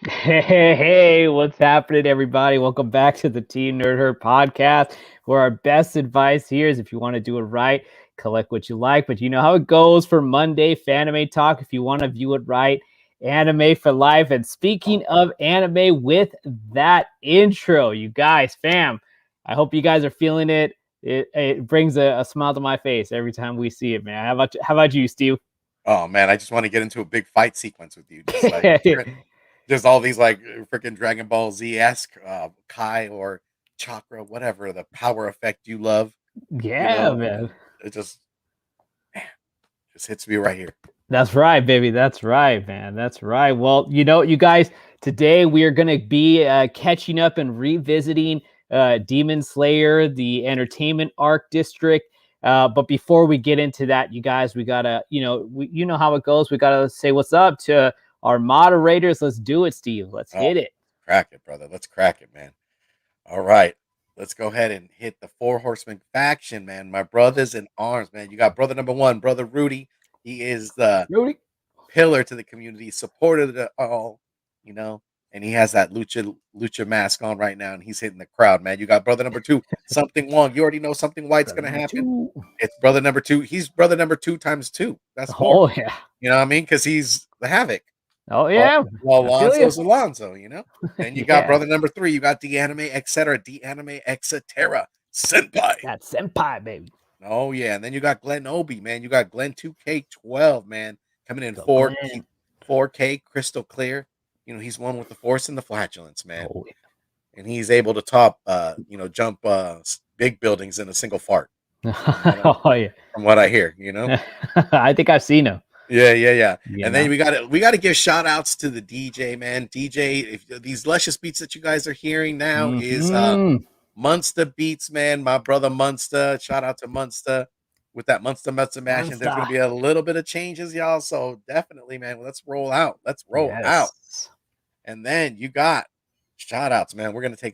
Hey, what's happening, everybody? Welcome back to the Teen Nerd Herd podcast, where our best advice here is if you want to do it right, collect what you like. But you know how it goes for Monday FANime Talk. If you want to view it right, anime for life. And speaking of anime, with that intro, you guys, fam, I hope you guys are feeling it. It brings a smile to my face every time we see it, man. How about you, Steve? Oh man, I just want to get into a big fight sequence with you. Just all these like freaking Dragon Ball Z esque Kai or Chakra, whatever the power effect you love. You Yeah, know, man. it man, just hits me right here. That's right, baby. That's right, man. That's right. Well, you guys, today we are going to be catching up and revisiting Demon Slayer, the entertainment arc district. But before we get into that, you guys, we got to, you know how it goes. We got to say what's up to our moderators. Let's do it, Steve. Let's Oh, hit it. crack it, brother. Let's crack it, man. All right. Let's go ahead and hit the Four Horsemen faction, man. My brothers in arms, man. You got brother number one, brother Rudy. He is the Rudy? pillar to the community, supported it all, you know. And he has that lucha mask on right now, and he's hitting the crowd, man. You got brother number two, something Wong. You already know something white's Brother gonna number happen. two. It's brother number two. He's brother number two times two. That's four. Oh, yeah. You know what I mean? Because he's the havoc. Oh, yeah. Well, I feel you. Alonso's Alonso, you know. Then you got Yeah. brother number three. You got the anime etc. The anime etc. Senpai. That senpai, baby. Oh yeah, and then you got Glenn Obi, man. You got Glenn 2K12, man, coming in Go 4K crystal clear. You know, he's one with the force and the flatulence, man. Oh, And he's able to top jump big buildings in a single fart. yeah. Oh, yeah. From what I hear, you know? I think I've seen him. Yeah. You And know, then we gotta give shout outs to the DJ, man. DJ, if these luscious beats that you guys are hearing now is Mhm. Munster Beats, man. My brother Munster. Shout out to Munster with that Munster mash. And there's Monster. gonna be a little bit of changes, y'all. So definitely, man. Let's roll out. Let's roll out. Yes. And then you got shout outs, man. We're gonna take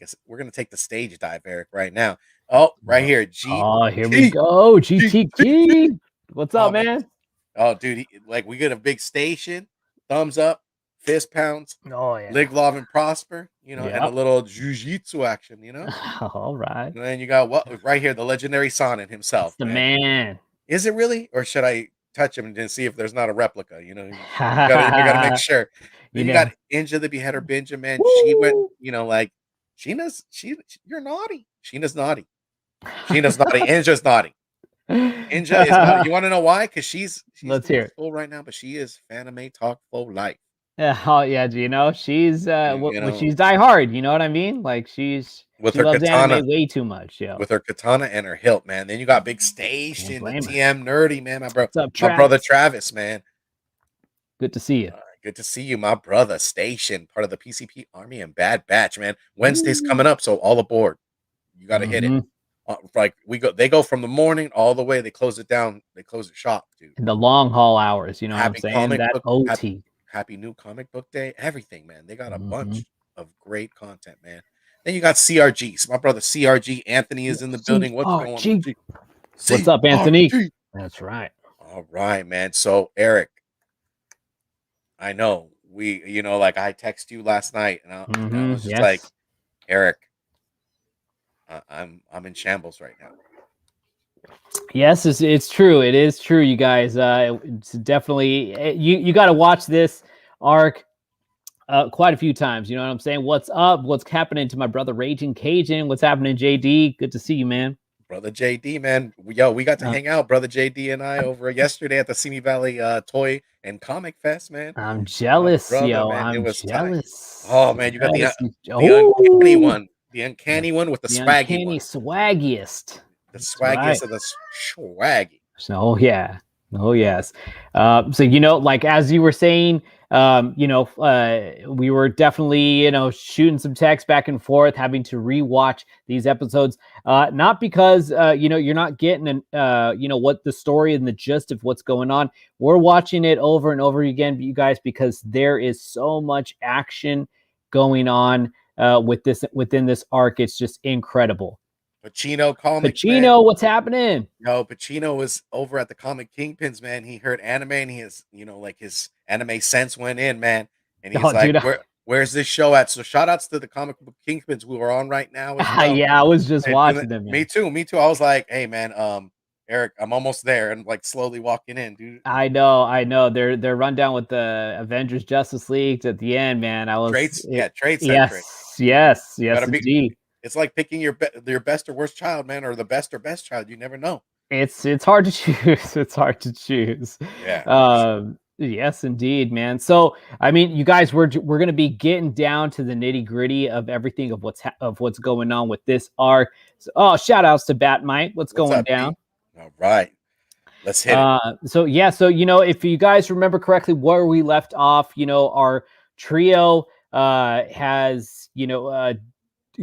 the stage dive, Eric, right now. Oh, right here. Oh, here we go. GTT. What's Oh up, man. man? Oh, dude, like we get a big station, thumbs up, fist pounds, Oh, yeah. live, love, and prosper, and a Yep. little jujitsu action, All right. And then you got what right here, the legendary Sonnen That's himself, the man. man. Is it really, or should I touch him and see if there's not a replica? You gotta make sure. You Then you know. got Inja the Beheader Benja, man. She went, Woo! like you're naughty. Sheena's naughty. Sheena's naughty. Inja's naughty. Inja is naughty. You want to know why? Because she's Let's doing hear it. full right now, but she is FANime Talk for life. Yeah, oh, yeah, she's You know, she's die hard, you know what I mean? Like with she her loves katana, anime way too much, yo. and her hilt, man. Then you got Big Can't Station, the blame her. TM nerdy, man. What's up, My brother Travis? Travis, man. Good to see you. Good to see you, my brother. Station, part of the PCP Army and Bad Batch, man. Wednesday's Woo. coming up, so all aboard. You got to hit it. Mhm. Like they go from the morning all the way. They close it down. They close it shop, dude. The long haul hours, you know what I'm Happy saying? comic That book, OT. happy new comic book day. Everything, man. They got a Mhm. bunch of great content, man. Then you got CRG. So my brother CRG Anthony is in the building. What's going on? CRG. What's up, Anthony? CRG. That's right. All right, man. So Eric, I know like I text you last night, and I was just like, Yes. Eric, I'm in shambles right now. Yes, it's true. It is true, you guys. It's definitely you got to watch this arc quite a few times. You know what I'm saying? What's up? What's happening to my brother Raging Cajun? What's happening, JD? Good to see you, man. Brother JD, man. We got to hang out, brother JD and I, over yesterday at the Simi Valley Toy and Comic Fest, man. I'm My jealous, brother, yo. man, it I'm was tight. jealous. Oh man, you got Jealous. the uncanny Oh, one, the uncanny one with the the swaggy uncanny one, swaggiest. the That's right. swaggiest of the swaggy. Oh yeah. Oh yes. So like as you were saying, we were definitely shooting some text back and forth, having to rewatch these episodes. Not because you're not getting what the story and the gist of what's going on. We're watching it over and over again, you guys, because there is so much action going on within this arc. It's just incredible. Pacino Comics, man. Pacino, what's happening? No, Pacino was over at the Comic Kingpins, man. He heard anime, and like his anime sense went in, man. And he's Oh, like, dude. where's this show at? So shout outs to the comic book kingpins who are on right now as well. Yeah, I was just And watching them. Man. Me too. I was like, hey man, Eric, I'm almost there, and like slowly walking in, dude. I know. Their rundown with the Avengers Justice League at the end, man. Trade set trick. Yes, Gotta be. indeed. It's like picking your best or worst child, man, or the best or best child. You never know. It's hard to choose. It's hard to choose. Yeah. Sure. Yes, indeed, man. So, I mean, you guys, we're gonna be getting down to the nitty gritty of everything of what's going on with this arc. So, shout outs to Batmite. What's going up, down? P? All right, let's hit it. So if you guys remember correctly, where we left off, our trio has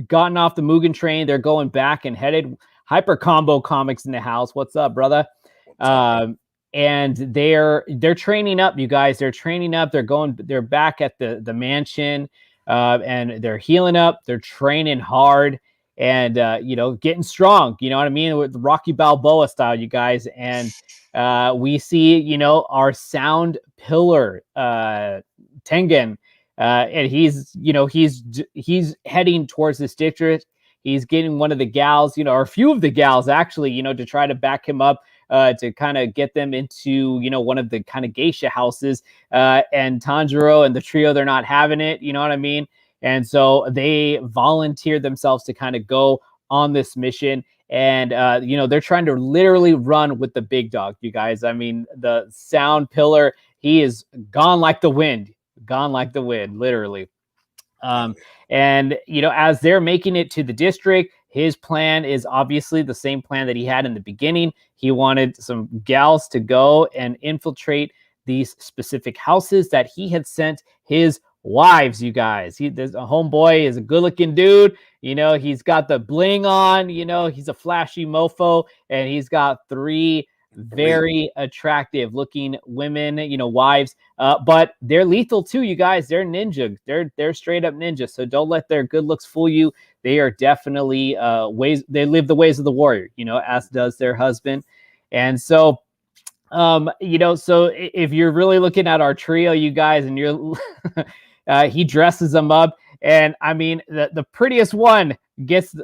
gotten off the Mugen train. They're going back and headed Hyper Combo Comics in the house. What's up, brother? What's up, and they're training up, you guys. They're training up. They're back at the mansion, and they're healing up. They're training hard and getting strong. You know what I mean? With Rocky Balboa style, you guys. And we see our sound pillar, Tengen. And he's heading towards this district. He's getting one of the gals, or a few of the gals actually, to try to back him up, to kind of get them into, one of the kind of geisha houses. And Tanjiro and the trio, they're not having it. You know what I mean? And so they volunteer themselves to kind of go on this mission. And, they're trying to literally run with the big dog, you guys. I mean, the sound pillar, he is gone like the wind. Gone like the wind, literally. And as they're making it to the district, his plan is obviously the same plan that he had in the beginning. He wanted some gals to go and infiltrate these specific houses that he had sent his wives, you guys. There's a homeboy, is a good-looking dude. He's got the bling on. He's a flashy mofo, and he's got three very attractive looking women, wives, but they're lethal too, you guys. They're ninja. They're straight up ninja. So don't let their good looks fool you. They are definitely they live the ways of the warrior, as does their husband. And so so if you're really looking at our trio, you guys, and you're he dresses them up, and I mean the prettiest one gets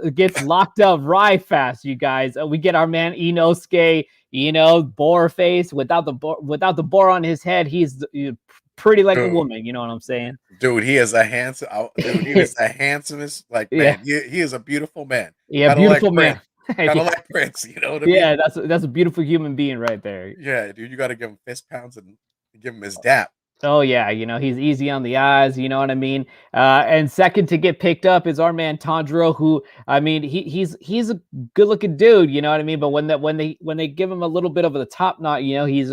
locked up right fast, you guys. We get our man Inosuke, boar face without the boar on his head. He's pretty like a woman, you know what I'm saying? Dude, he is a handsome dude. He is the handsomest, like, man. He is a beautiful man. Yeah, kinda beautiful like man. Kind of like Prince, you know what I mean? Yeah, that's a beautiful human being right there. Yeah, dude, you got to give him fist pounds and give him his dap. Oh yeah, he's easy on the eyes, you know what I mean? And second to get picked up is our man Tanjiro, who, I mean, he's a good-looking dude, you know what I mean? But when they give him a little bit of the top knot, he's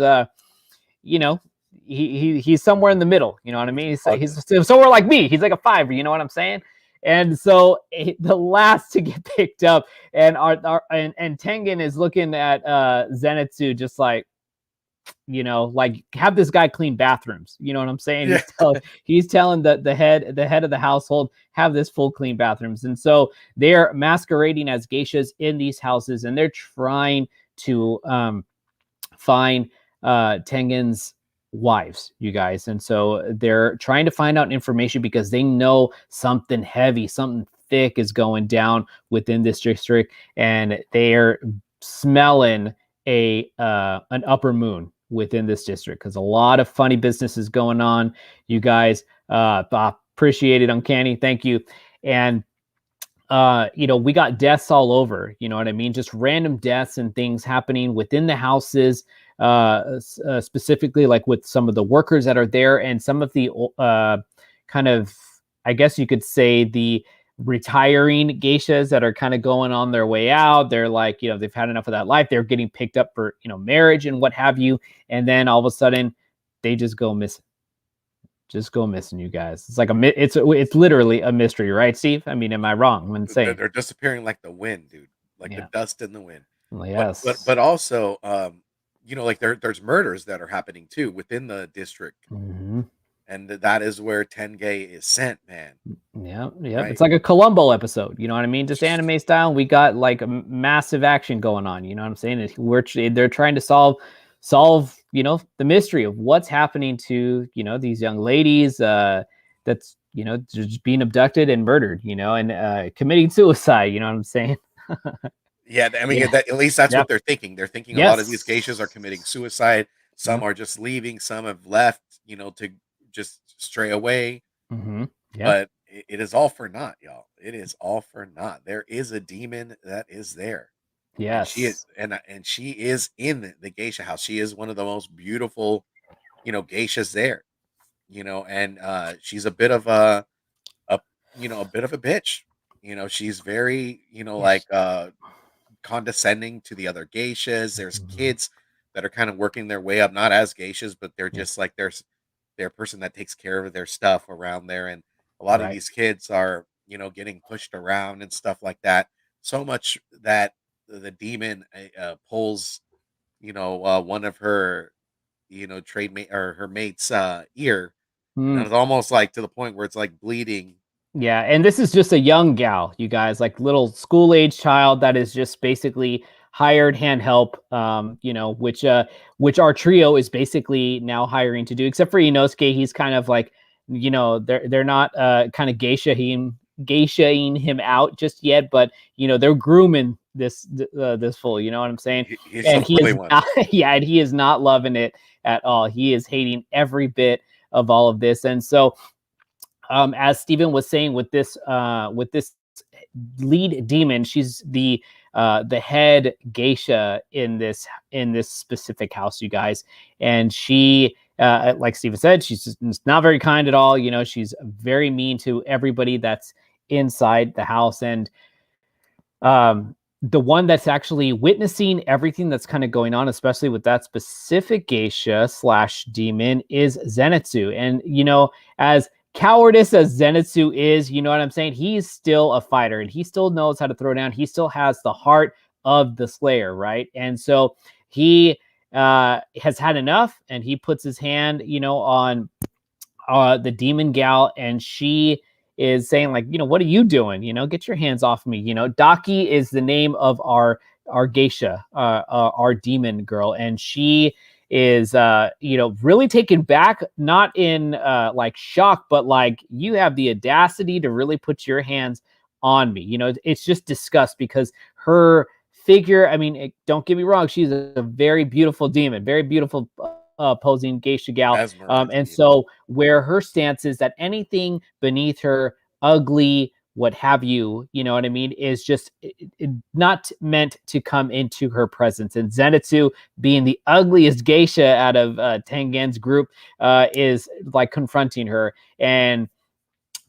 he's somewhere in the middle, you know what I mean? He's somewhere like me. He's like a 5, you know what I'm saying? And so the last to get picked up, and and Tengen is looking at Zenitsu just like, like, have this guy clean bathrooms. You know what I'm saying? Yeah. He's telling the head of the household, have this full clean bathrooms. And so they're masquerading as geishas in these houses, and they're trying to find Tengen's wives, you guys. And so they're trying to find out information because they know something heavy, something thick is going down within this district, and they're smelling an upper moon within this district, because a lot of funny business is going on, you guys. Appreciate it, Uncanny, thank you. And we got deaths all over, you know what I mean? Just random deaths and things happening within the houses, specifically like with some of the workers that are there, and some of the kind of, I guess you could say, the retiring geishas that are kind of going on their way out. They're like, they've had enough of that life. They're getting picked up for, marriage and what have you. And then all of a sudden they just go missing. You guys. It's like it's literally a mystery, right, Steve? I mean, am I wrong when saying they're disappearing like the wind, dude? Like the dust in the wind. Yes. But also, like there's murders that are happening too within the district. Mm-hmm. And that is where Tenge is sent, man. Yeah. Right? It's like a Columbo episode, you know what I mean? Just anime style. We got like a massive action going on, you know what I'm saying? They're trying to solve, the mystery of what's happening to, these young ladies. That's just being abducted and murdered, and committing suicide. You know what I'm saying? Yeah, I mean, Yeah. at least that's Yep. what they're thinking. They're thinking a lot of these geishas are committing Yes. suicide. Some Yep. are just leaving. Some have left, to just stray away. Mm-hmm. Yeah. But it is all for naught, y'all. It is all for naught. There is a demon that is there, and Yes. she is in the geisha house. She is one of the most beautiful, geishas there. And she's a bit of a a bit of a bitch. She's very, Yes. condescending to the other geishas. There's Mhm. kids that are kind of working their way up, not as geishas, but they're Yeah. just like their person that takes care of their stuff around there. And a lot of Right. these kids are, getting pushed around and stuff like that. So much that the demon pulls, one of her, trade mate or her mate's ear, and Mm. it's almost like to the point where it's like bleeding. Yeah, and this is just a young gal, you guys, like little school age child that is just basically hired hand help, which our trio is basically now hiring to do, except for Inosuke. He's kind of like, they're not kind of geishaing him out just yet, but they're grooming this fool. You know what I'm saying? He's And the he frilly is one. not, yeah, and he is not loving it at all. He is hating every bit of all of this, and so as Steven was saying with this lead demon, she's the head geisha in this specific house, you guys, and she. Like Steven said, she's just not very kind at all. She's very mean to everybody that's inside the house. And the one that's actually witnessing everything that's kind of going on, especially with that specific geisha slash demon, is Zenitsu. And as cowardice as Zenitsu is, you know what I'm saying, he's still a fighter and he still knows how to throw down. He still has the heart of the Slayer, right? And so he has had enough, and he puts his hand on the demon gal, and she is saying, like, what are you doing? Get your hands off me. Daki is the name of our geisha, our demon girl, and she is really taken back, not in like shock, but like, you have the audacity to really put your hands on me. It's just disgust, because her figure, I mean, don't get me wrong, she's a very beautiful demon, very beautiful posing geisha gal. And Mesmerizing, so where her stance is that anything beneath her, ugly, what have you, you know what I mean, is just not meant to come into her presence. And Zenitsu, being the ugliest geisha out of Tengen's group, is like confronting her, and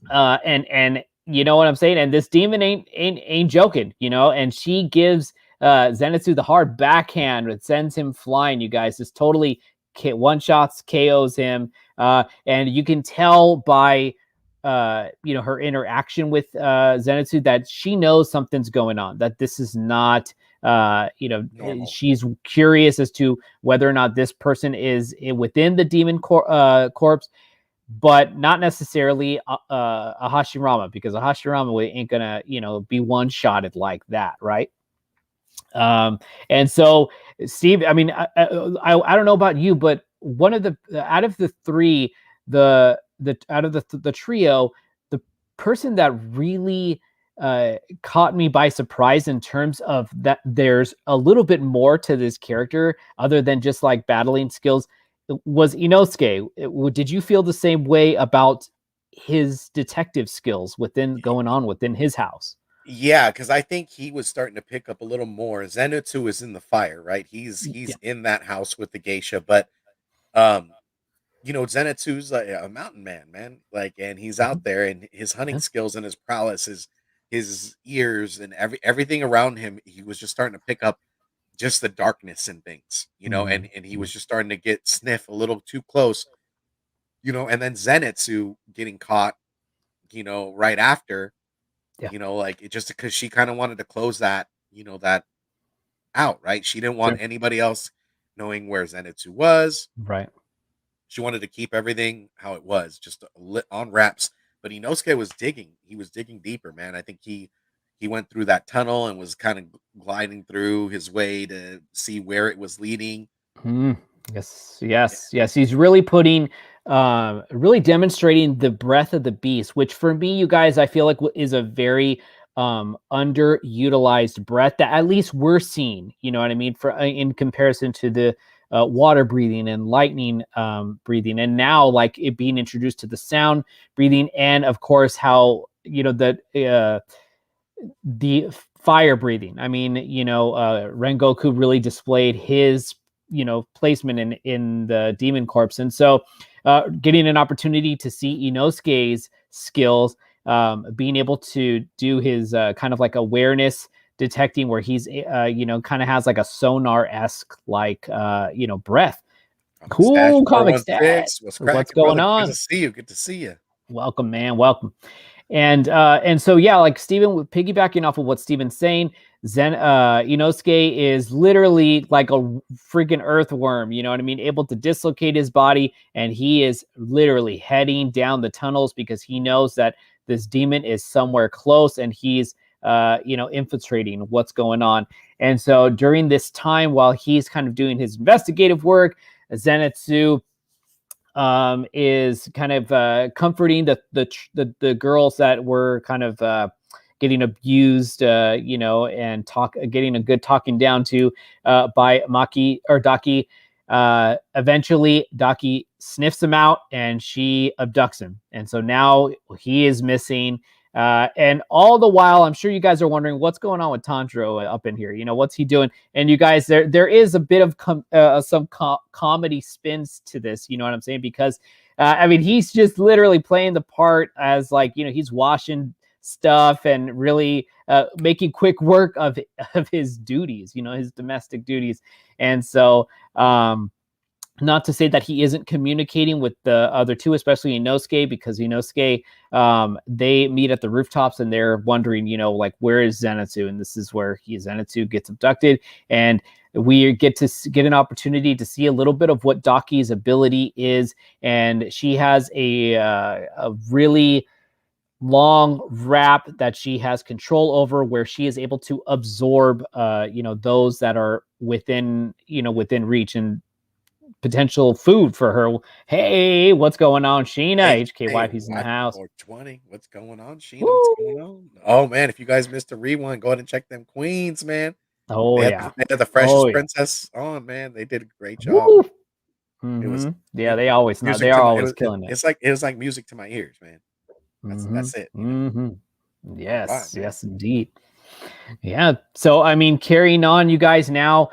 you know what I'm saying. And this demon ain't joking, and she gives Zenitsu the hard backhand that sends him flying. You guys, this totally one shots KOs him, and you can tell by her interaction with Zenitsu that she knows something's going on. That this is not normal. she's curious as to whether or not this person is within the demon corpse, but not necessarily a Hashirama, because a Hashirama ain't gonna be one shotted like that, right? Um, and so, Steve, I mean, I don't know about you, but one of the out of the three, the out of the trio, the person that really caught me by surprise in terms of that there's a little bit more to this character other than just like battling skills was Inosuke. Did you feel the same way about his detective skills going on within his house? Yeah, because I think he was starting to pick up a little more. Zenitsu is in the fire, right? He's Yeah. in that house with the geisha, but um, Zenitsu's a mountain man, like, and he's Mhm. out there, and his hunting Yeah. skills and his prowess, his ears, and everything around him. He was just starting to pick up just the darkness and things, Mhm. and he was just starting to get sniff a little too close, and then Zenitsu getting caught, right after, Yeah. like, it just because she kind of wanted to close that, that out, right? She didn't want Sure. anybody else knowing where Zenitsu was. Right. She wanted to keep everything how it was, just lit on wraps. But Inosuke was digging. He was digging deeper, man. I think he went through that tunnel and was kind of gliding through his way to see where it was leading. Mm, yes, Yeah. yes, yes. He's really putting really demonstrating the breadth of the beast, which for me, you guys, I feel like is a very underutilized breath that at least we're seeing. You know what I mean? For in comparison to the water breathing and lightning breathing, and now like it being introduced to the sound breathing, and of course how the fire breathing. I mean, Rengoku really displayed his placement in the demon corpse, and so getting an opportunity to see Inosuke's skills, being able to do his kind of like awareness detecting, where he's kind of has like a sonar-esque like breath. Stash Cool comic stat. 416. What's What's cracking, going brother? Good to on? see you. Good to see you. Welcome, man. Welcome. And so yeah, like Steven, piggybacking off of what Steven's saying, Inosuke is literally like a freaking earthworm, you know what I mean? Able to dislocate his body, and he is literally heading down the tunnels because he knows that this demon is somewhere close, and he's infiltrating what's going on. And so during this time, while he's kind of doing his investigative work, Zenitsu is kind of comforting the girls that were kind of getting abused, and getting a good talking down to by Maki or Daki. Eventually, Daki sniffs him out and she abducts him, and so now he is missing. And all the while, I'm sure you guys are wondering what's going on with Tanjiro up in here. What's he doing? And you guys, there is a bit of some comedy spins to this. You know what I'm saying? Because I mean, he's just literally playing the part as like he's washing stuff and really making quick work of his duties. His domestic duties, and so. Not to say that he isn't communicating with the other two, especially Inosuke, because Inosuke, they meet at the rooftops and they're wondering, like, where is Zenitsu? And this is where Zenitsu gets abducted. And we get to get an opportunity to see a little bit of what Daki's ability is. And she has a really long wrap that she has control over, where she is able to absorb those that are within reach, and potential food for her. Hey, what's going on, Sheena? HKY, he's in the house. 420. What's going on, Sheena? Woo! What's going on? Oh man, if you guys missed a rewind, go ahead and check them queens, man. Oh They yeah. had the freshest princess on, man. They did a great job. Woo! It was Yeah, they always know. music They to are my. always killing it. It was like music to my ears, man. That's it. All right, Yes, man. yes, indeed. Yeah. So I mean, carrying on, you guys. Now,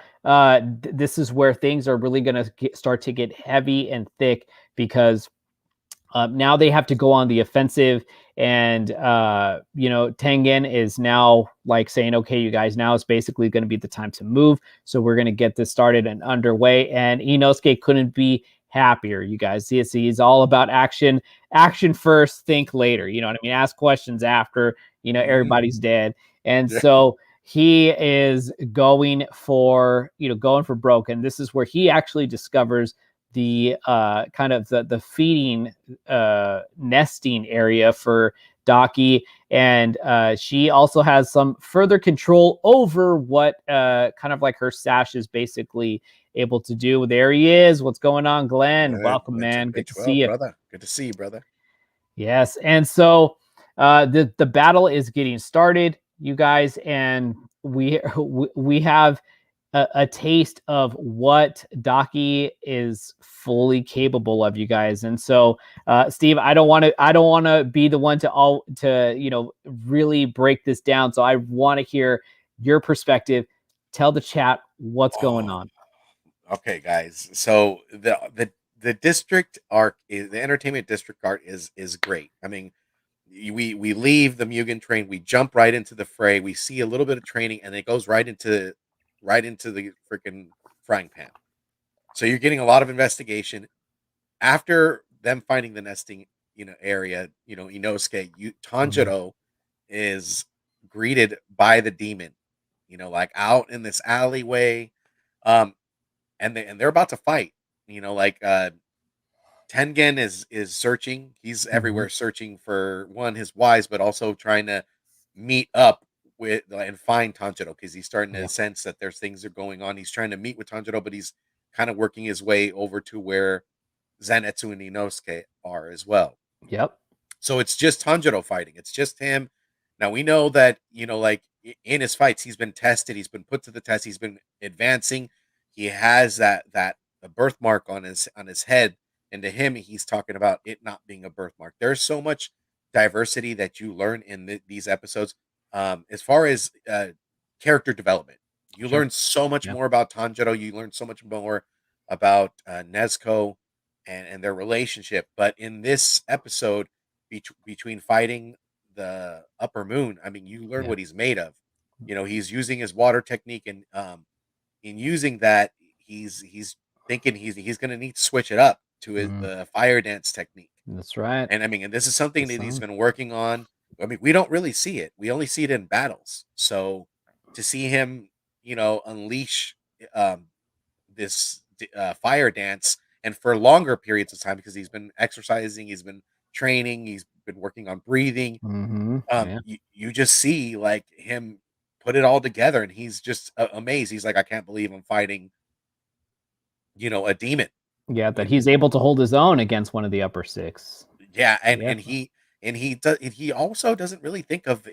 this is where things are really going to start to get heavy and thick, because now they have to go on the offensive, and Tengen is now like saying, "Okay, you guys, now it's basically going to be the time to move. So we're going to get this started and underway." And Inosuke couldn't be happier, you guys. He's all about action. Action first, think later. You know what I mean? Ask questions after. Everybody's dead, and so he is going for broke. And this is where he actually discovers the kind of the feeding nesting area for Daki, and she also has some further control over what kind of like her sash is basically able to do. There he is. What's going on, Glenn? Welcome, man. Good to see you, brother. Good to see you, brother. Yes, and so the battle is getting started, you guys, and we have a taste of what Daki is fully capable of, you guys. And so, Steve, I don't want to be the one to really break this down. So I want to hear your perspective. Tell the chat what's going on. Okay, guys. So the district arc is the entertainment district arc is great. I mean, we leave the Mugen train, we jump right into the fray, we see a little bit of training, and it goes right into the freaking frying pan. So you're getting a lot of investigation after them finding the nesting, area. Inosuke, Tanjiro is greeted by the demon, like out in this alleyway, um, and they're about to fight. Like Tengen is searching. He's everywhere searching for his wives, but also trying to meet up with and find Tanjiro, because he's starting to sense that there's things are going on. He's trying to meet with Tanjiro, but he's kind of working his way over to where Zenitsu and Inosuke are as well. Yep. So it's just Tanjiro fighting. It's just him. Now we know that, like in his fights, he's been tested. He's been put to the test. He's been advancing. He has that a birthmark on his head, and to him, he's talking about it not being a birthmark. There's so much diversity that you learn in these episodes. As far as character development, you Sure. learn so much Yeah. more about Tanjiro. You learn so much more about Nezuko and their relationship. But in this episode, between fighting the upper moon, I mean, you learn Yeah. what he's made of. He's using his water technique, and in using that, he's thinking he's going to need to switch it up to Mhm. the fire dance technique. That's right. And I mean, and this is The something that he's sun. been working on. I mean, we don't really see it. We only see it in battles. So to see him, unleash um, this fire dance, and for longer periods of time, because he's been exercising, he's been training, he's been working on breathing. Yeah. You just see like him put it all together, and he's just amazed. He's like, I can't believe I'm fighting, a demon. Yeah, that When he's able to hold his own against one of the upper six. Yeah, and Yeah. he also doesn't really think of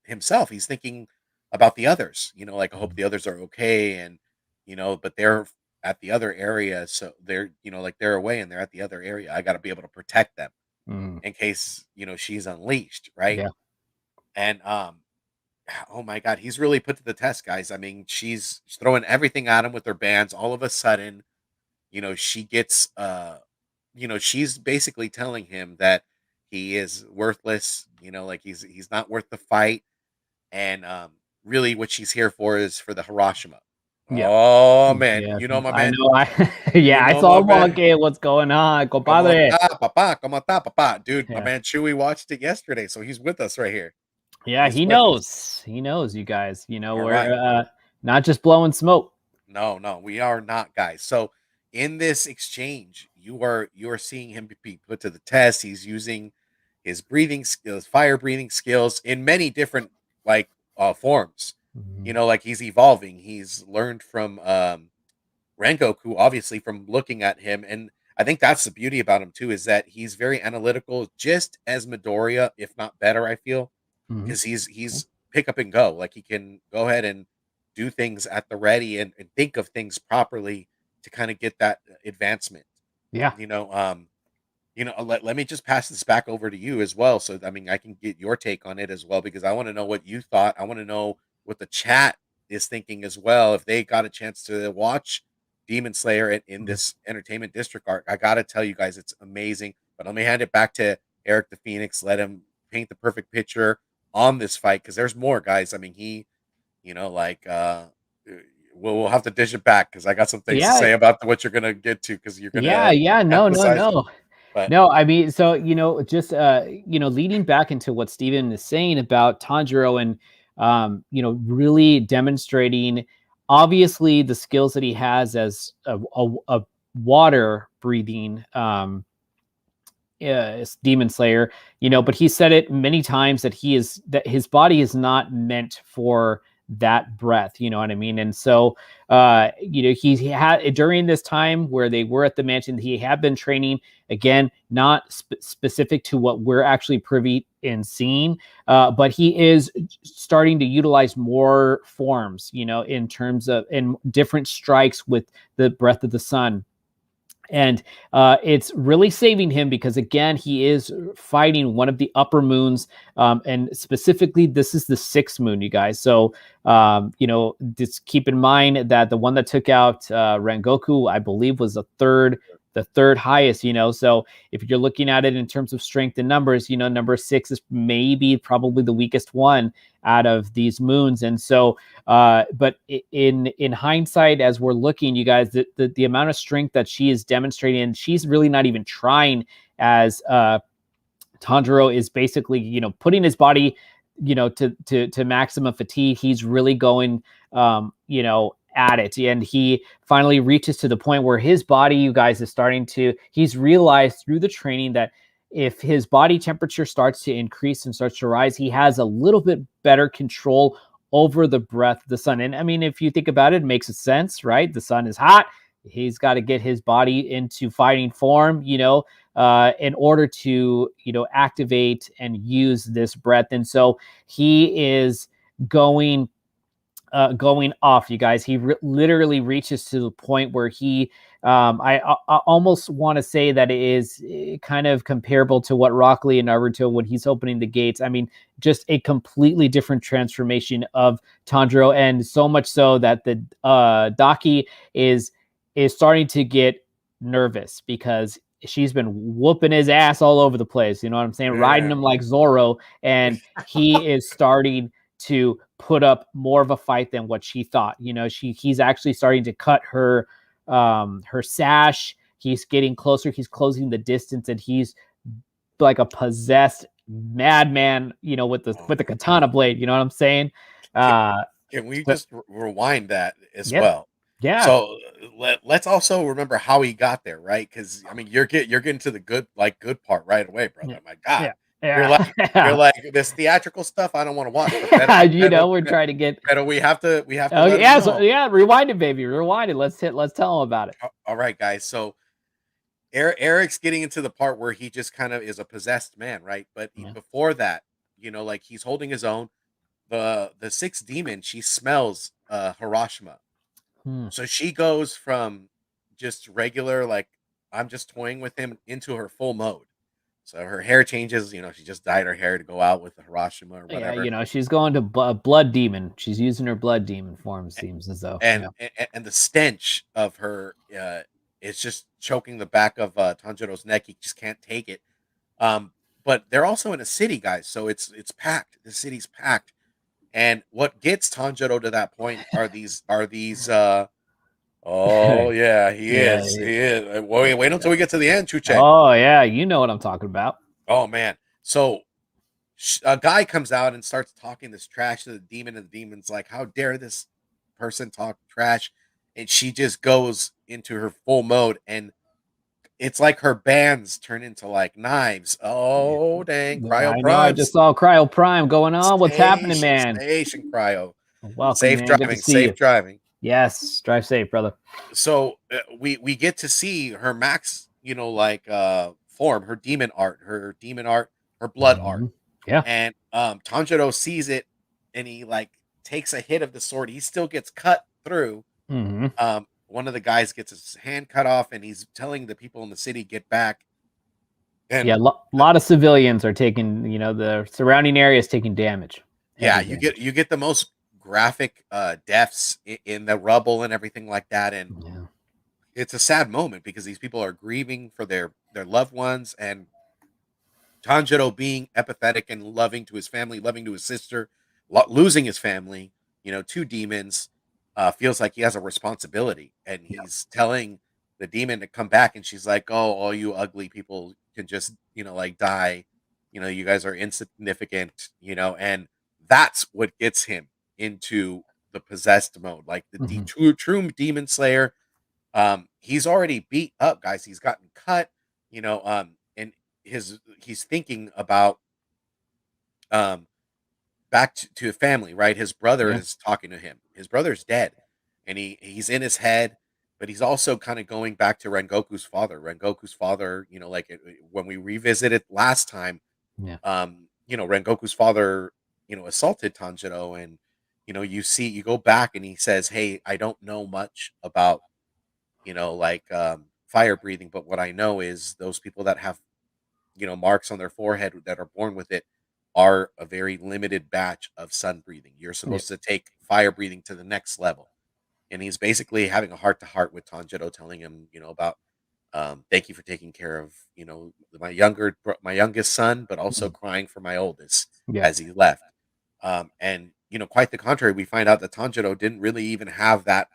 himself. He's thinking about the others. Like, I hope Mhm. the others are okay, and but they're at the other area, so they're like they're away and they're at the other area. I got to be able to protect them Mhm. in case she's unleashed, right? Yeah. And oh my God, he's really put to the test, guys. I mean, she's throwing everything at him with her bands. All of a sudden, she gets she's basically telling him that he is worthless, like he's not worth the fight. And really what she's here for is for the Hiroshima. Yeah. Oh man, Yeah. my I man, know. Yeah, I saw my him walk man. in. What's going on, Como compadre? ta, papa, como ta, papa. Dude, my Yeah. man Chewy watched it yesterday, so he's with us right here. Yeah, He's he with us. knows. He knows, you guys. All We're right. not just blowing smoke. No, no, we are not, guys. So in this exchange, you are seeing him be put to the test. He's using his breathing skills, fire breathing skills in many different like forms. Mhm. Like he's evolving. He's learned from Rengoku, obviously, from looking at him. And I think that's the beauty about him too, is that he's very analytical, just as Midoriya, if not better, I feel, Mhm. because he's pick up and go. Like he can go ahead and do things at the ready, and think of things properly to kind of get that advancement. Yeah. You know, let me just pass this back over to you as well. So I mean, I can get your take on it as well, because I want to know what you thought. I want to know what the chat is thinking as well. If they got a chance to watch Demon Slayer in Mhm. this Entertainment District arc, I gotta tell you guys, it's amazing. But let me hand it back to Eric the Phoenix. Let him paint the perfect picture on this fight, because there's more, guys. I mean, he, like we'll have to dish it back, because I got some things to Yeah. say about what you're gonna get to, because you're Yeah. gonna Yeah. No, no, emphasize it. no. But No, I mean, so just leading back into what Steven is saying about Tanjiro and really demonstrating obviously the skills that he has as a water breathing demon slayer, but he said it many times that that his body is not meant for that breath, you know what I mean? And so he had during this time where they were at the mansion, he had been training, again, not specific to what we're actually privy in seeing, but he is starting to utilize more forms, in terms of in different strikes with the breath of the sun. And it's really saving him because, again, he is fighting one of the upper moons, and specifically this is the sixth moon, you guys. So just keep in mind that the one that took out Rengoku, I believe, was the third highest. So if you're looking at it in terms of strength and numbers, number six is maybe probably the weakest one out of these moons. And so but in hindsight, as we're looking, you guys, the amount of strength that she is demonstrating, and she's really not even trying, as Tanjiro is basically, putting his body, to maximum fatigue. He's really going, at it, and he finally reaches to the point where his body, you guys, is starting to. He's realized through the training that if his body temperature starts to increase and starts to rise, he has a little bit better control over the breath of the sun. And I mean, if you think about it, it makes sense, right? The sun is hot. he's got to get his body into fighting form, in order to, activate and use this breath. And so he is going going off, you guys. He literally reaches to the point where I almost want to say that it is kind of comparable to what Rock Lee and Naruto when he's opening the gates. I mean, just a completely different transformation of Tanjiro, and so much so that the Daki is starting to get nervous because she's been whooping his ass all over the place. You know what I'm saying? Riding him like Zoro, and he is starting to put up more of a fight than what she thought. He's actually starting to cut her sash. He's getting closer. He's closing the distance, and he's like a possessed madman, with the katana blade. You know what I'm saying? Can we just rewind that as well? Yeah. So let's also remember how he got there, right? Because I mean, you're getting to the good part right away, brother. My God, yeah. you're like this theatrical stuff. I don't want to watch, but we're trying to get. we have to Oh let yeah, him know. rewind it, baby, rewind it. Let's tell him about it. All right, guys. So Eric's getting into the part where he just kind of is a possessed man, right? But before that, like he's holding his own. The sixth demon, she smells Hiroshima. So she goes from just regular, like I'm just toying with him, into her full mode. So her hair changes, she just dyed her hair to go out with the Hiroshima or whatever. Yeah, she's going to blood demon. She's using her blood demon form, seems as though. And the stench of her is just choking the back of Tanjiro's neck. He just can't take it. But they're also in a city, guys, so it's packed. The city's packed. And what gets Tanjiro to that point are these oh yeah, he is. Wait until we get to the end, Chuche. Oh yeah, you know what I'm talking about. Oh man. So a guy comes out and starts talking this trash to the demon, and the demon's like, how dare this person talk trash? And she just goes into her full mode, and it's like her bands turn into like knives. Oh dang, Cryo I know. I Prime. just saw Cryo Prime going on. What's happening, man? Station Cryo. Welcome, Safe man. Good to driving. see Safe you. driving. Yes, drive safe, brother. So we get to see her max, form, her demon art, her blood art. Yeah. And Tanjiro sees it, and he like takes a hit of the sword. He still gets cut through. One of the guys gets his hand cut off, and he's telling the people in the city, get back. And yeah, a lot of civilians are taking, the surrounding area is taking damage. Yeah, you get the most graphic deaths in the rubble and everything like that. And it's a sad moment because these people are grieving for their loved ones, and Tanjiro being empathetic and loving to his family, loving to his sister, losing his family, two demons, feels like he has a responsibility, and he's telling the demon to come back, and she's like, "Oh, all you ugly people can just, like die. You guys are insignificant, and that's what gets him into the possessed mode, like the true demon slayer. He's already beat up, guys. He's gotten cut, and he's thinking about back to family, right? His brother is talking to him. His brother's dead, and he's in his head, but he's also kind of going back to Rengoku's father. Rengoku's father, when we revisited last time, Rengoku's father, assaulted Tanjiro, and you go back and he says, "Hey, I don't know much about, fire breathing, but what I know is those people that have, marks on their forehead that are born with it are a very limited batch of sun breathing. You're supposed to take fire breathing to the next level." And he's basically having a heart to heart with Tanjiro, telling him, about thank you for taking care of, my youngest son, but also crying for my oldest as he left. And quite the contrary, we find out that Tanjiro didn't really even have that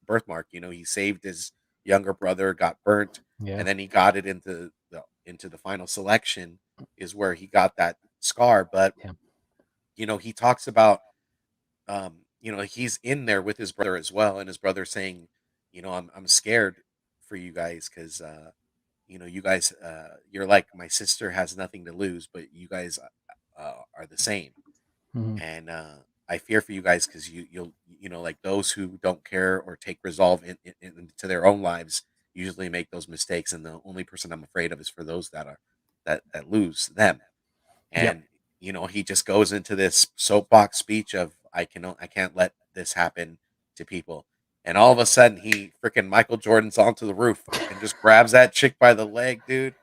birthmark. He saved his younger brother, got burnt, and then he got it into the final selection is where he got that scar. But he talks about he's in there with his brother as well, and his brother saying, I'm scared for you guys because you guys you're like, my sister has nothing to lose, but you guys are the same. And I fear for you guys because you'll like those who don't care or take resolve into their own lives usually make those mistakes, and the only person I'm afraid of is for those that are that lose them. Yep. And he just goes into this soapbox speech of I can't let this happen to people. And all of a sudden he freaking Michael Jordan's onto the roof and just grabs that chick by the leg, dude,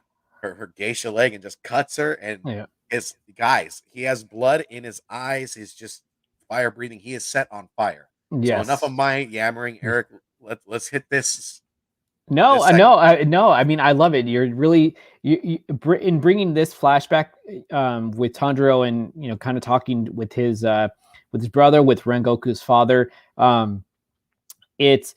her geisha leg, and just cuts her. And Yeah. his guys, he has blood in his eyes. He's just fire breathing. He is set on fire. So enough of Yes. my yammering, Eric. Let's hit this No, segment. no. I mean, I love it. You're really in bringing this flashback with Tanjiro, and kind of talking with his brother, with Rengoku's father. It's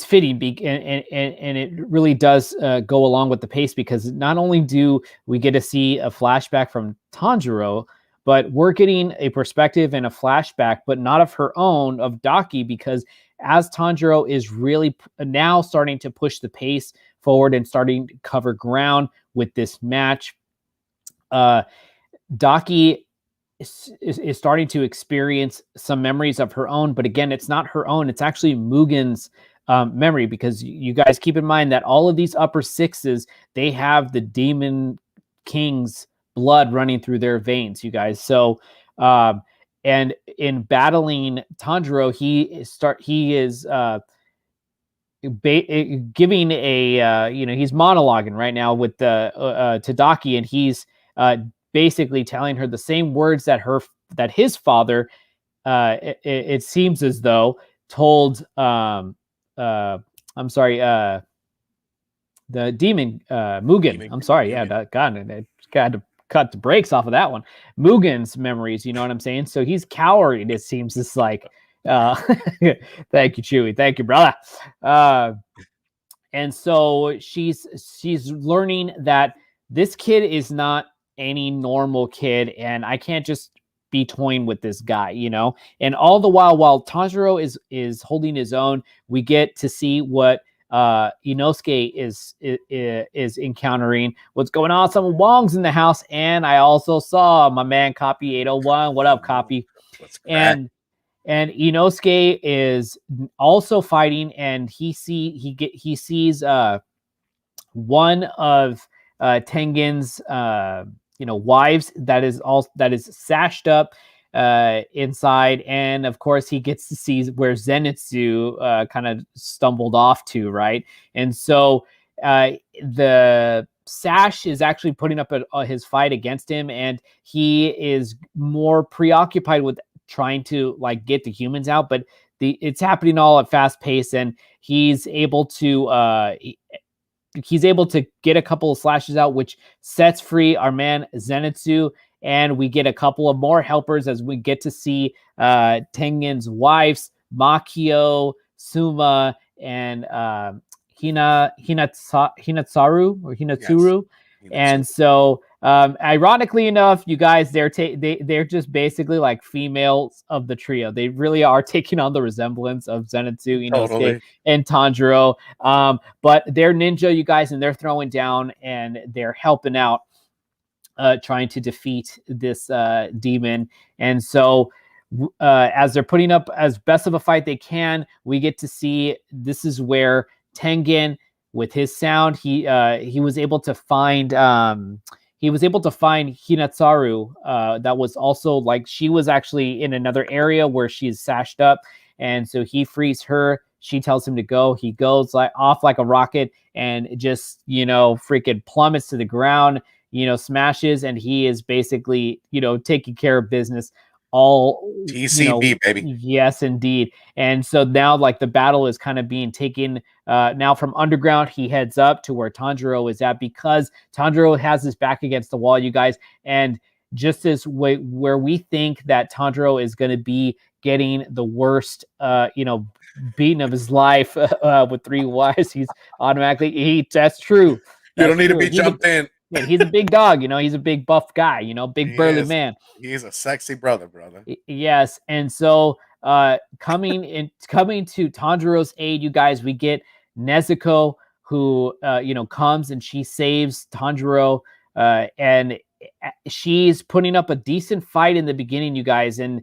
fitting, and it really does go along with the pace, because not only do we get to see a flashback from Tanjiro, but we're getting a perspective and a flashback, but not of her own, of Daki, because as Tanjiro is really now starting to push the pace forward and starting to cover ground with this match, Daki is starting to experience some memories of her own, but again, it's not her own. It's actually Mugen's memory, because you guys keep in mind that all of these upper sixes, they have the Demon King's blood running through their veins, you guys. So, and in battling Tanjiro, he is giving a he's monologuing right now with the Tadaki, and he's basically telling her the same words that his father, it seems as though, told I'm sorry, the demon Mugen. I'm sorry, yeah, God, I got to cut the brakes off of that one. Mugen's memories, you know what I'm saying? So he's cowering, it seems. It's like, thank you, Chewie, thank you, brother. And so she's learning that this kid is not any normal kid, and I can't just be toying with this guy, And all the while Tanjiro is holding his own, we get to see what Inosuke is encountering. What's going on? Some Wong's in the house, and I also saw my man Copy 801. What up, Copy? And Inosuke is also fighting, and he sees one of Tengen's wives that is sashed up inside, and of course he gets to see where Zenitsu kind of stumbled off to, right? And so the sash is actually putting up his fight against him, and he is more preoccupied with trying to get the humans out, but it's happening all at fast pace, and he's able to get a couple of slashes out, which sets free our man Zenitsu, and we get a couple of more helpers as we get to see Tengen's wives, Makio, Suma, and Hinatsaru or Hinatsuru. Yes. And so, ironically enough, you guys, they're just basically like females of the trio. They really are taking on the resemblance of Zenitsu, Inosuke, and Tanjiro. But they're ninja, you guys, and they're throwing down and they're helping out, trying to defeat this demon. And so, as they're putting up as best of a fight they can, we get to see this is where Tengen, with his sound, he was able to find Hinatsaru. That was also she was actually in another area where she's sashed up, and so he frees her. She tells him to go. He goes off like a rocket and just freaking plummets to the ground. Smashes, and he is basically taking care of business. All TCB, baby. Yes, indeed. And so now the battle is kind of being taken now from underground. He heads up to where Tanjiro is at, because Tanjiro has his back against the wall, you guys. And just as where we think that Tanjiro is going to be getting the worst beating of his life with 3 wives, he's automatically that's true. You don't need to be jumped in. Yeah, he's a big dog, he's a big buff guy, big burly man. He's a sexy brother. Yes. And so coming to Tanjiro's aid, you guys, we get Nezuko, who comes and she saves Tanjiro, and she's putting up a decent fight in the beginning, you guys, and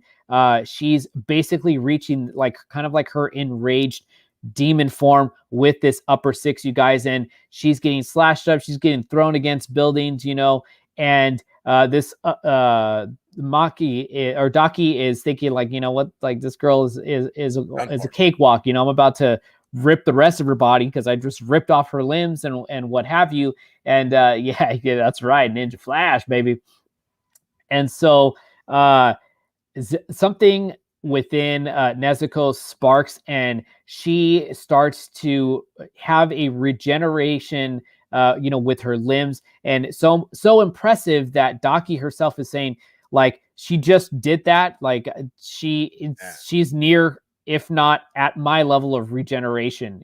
she's basically reaching like kind of like her enraged demon form with this upper six, you guys, and she's getting slashed up, she's getting thrown against buildings, and this Maki or Daki is thinking like, what, like this girl is a cakewalk, I'm about to rip the rest of her body because I just ripped off her limbs and what have you. And yeah, that's right, Ninja Flash, baby. And so something within Nezuko sparks, and she starts to have a regeneration, with her limbs, and so impressive that Daki herself is saying, like, she just did that. Like, she's near, if not at my level of regeneration,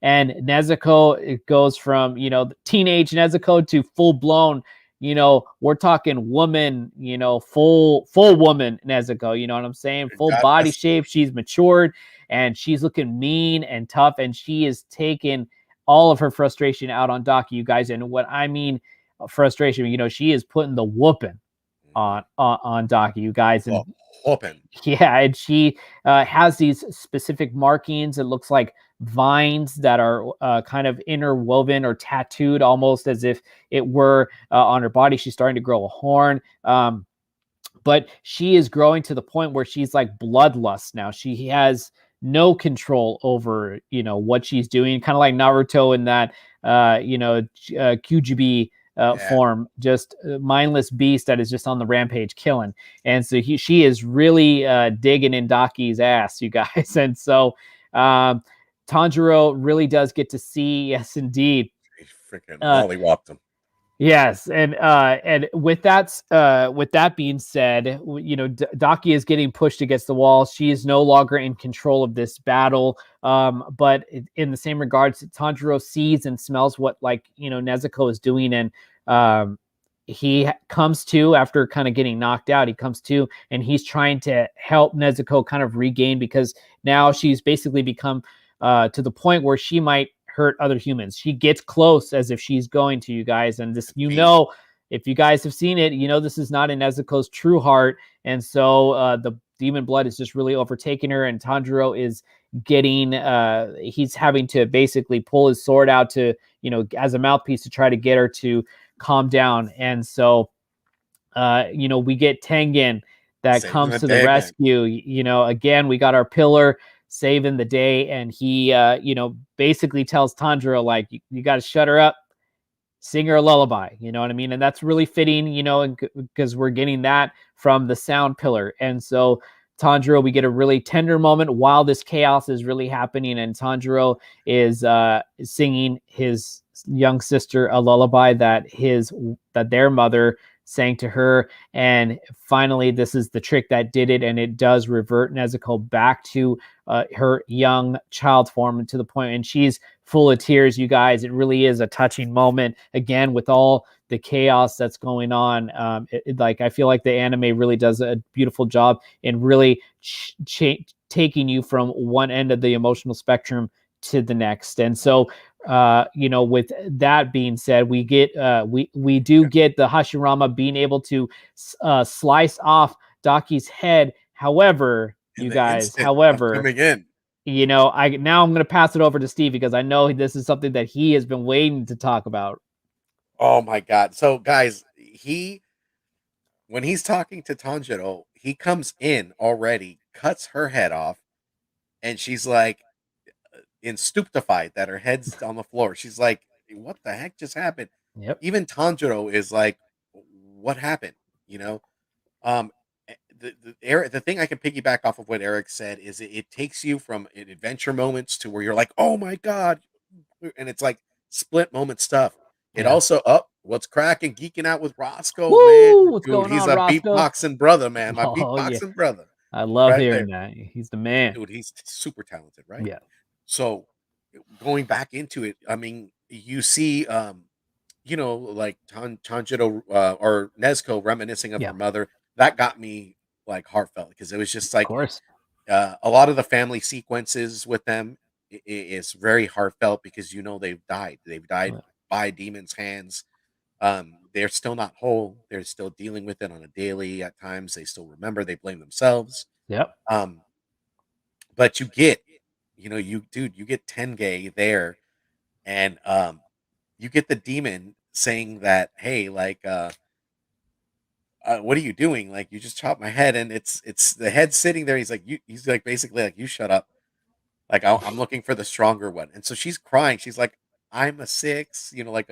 and Nezuko, it goes from, teenage Nezuko to full blown, we're talking woman, full woman Nezuko, you know what I'm saying? Full body shape. She's matured and she's looking mean and tough, and she is taking all of her frustration out on Daki, you guys. And what I mean frustration, she is putting the whooping on Daki, you guys. And whooping. Yeah, and she has these specific markings. It looks like vines that are kind of interwoven or tattooed, almost as if it were on her body. She's starting to grow a horn. But she is growing to the point where she's like bloodlust now. She has no control over, what she's doing. Kind of like Naruto in that, Kyujibi form, just a mindless beast that is just on the rampage killing. And so she is really digging in Daki's ass, you guys. And so Tanjiro really does get to see, yes, indeed. He freaking mollywopped him. Yes, and with that being said, Daki is getting pushed against the wall. She is no longer in control of this battle. But in the same regards, Tanjiro sees and smells what, like, Nezuko is doing, and he comes to after kind of getting knocked out. He comes to, and he's trying to help Nezuko kind of regain, because now she's basically become to the point where she might hurt other humans. She gets close as if she's going to, you guys. And this, if you guys have seen it, this is not in Nezuko's true heart. And so the demon blood is just really overtaking her. And Tanjiro is getting, he's having to basically pull his sword out to, as a mouthpiece to try to get her to calm down. And so, we get Tengen that comes to the rescue. Again, we got our pillar saving the day, and he basically tells Tanjiro, like, you got to shut her up, sing her a lullaby, you know what I mean? And that's really fitting, because we're getting that from the sound pillar. And so Tanjiro, we get a really tender moment while this chaos is really happening, and Tanjiro is singing his young sister a lullaby that their mother sang to her. And finally, this is the trick that did it, and it does revert Nezuko back to her young child form, to the point, and she's full of tears, you guys. It really is a touching moment, again, with all the chaos that's going on. Like, I feel like the anime really does a beautiful job in really taking you from one end of the emotional spectrum to the next. And so with that being said, we get we do get the Hashirama being able to slice off Daki's head. However, you guys, coming in, I'm going to pass it over to Steve, because I know this is something that he has been waiting to talk about. Oh my God. So guys, when he's talking to Tanjiro, he comes in already, cuts her head off, and she's like, in stupefied that her head's on the floor. She's like, what the heck just happened? Yep. Even Tanjiro is like, what happened? The thing I can piggyback off of what Eric said is it takes you from adventure moments to where you're like, oh my God. And it's like split moment stuff. It also what's cracking, geeking out with Roscoe, Woo! man. What's Dude, going he's on, a Roscoe? beatboxing brother, man. My beatboxing brother. I love hearing that. He's the man. Dude, he's super talented, right? Yeah. So going back into it, I mean, you see, like Tanjiro or Nezuko reminiscing of her mother. That got me like heartfelt, because it was just like, of course, a lot of the family sequences with them is very heartfelt, because they've died by demons' hands. they're still not whole. They're still dealing with it on a daily. At times, they still remember. They blame themselves. Yep. Um, but you get, you get Tenge there, and you get the demon saying that, hey, like, what are you doing? Like, you just chopped my head, and it's the head sitting there. He's like basically like, you shut up. Like, I'm looking for the stronger one, and so she's crying. She's like, I'm a six, like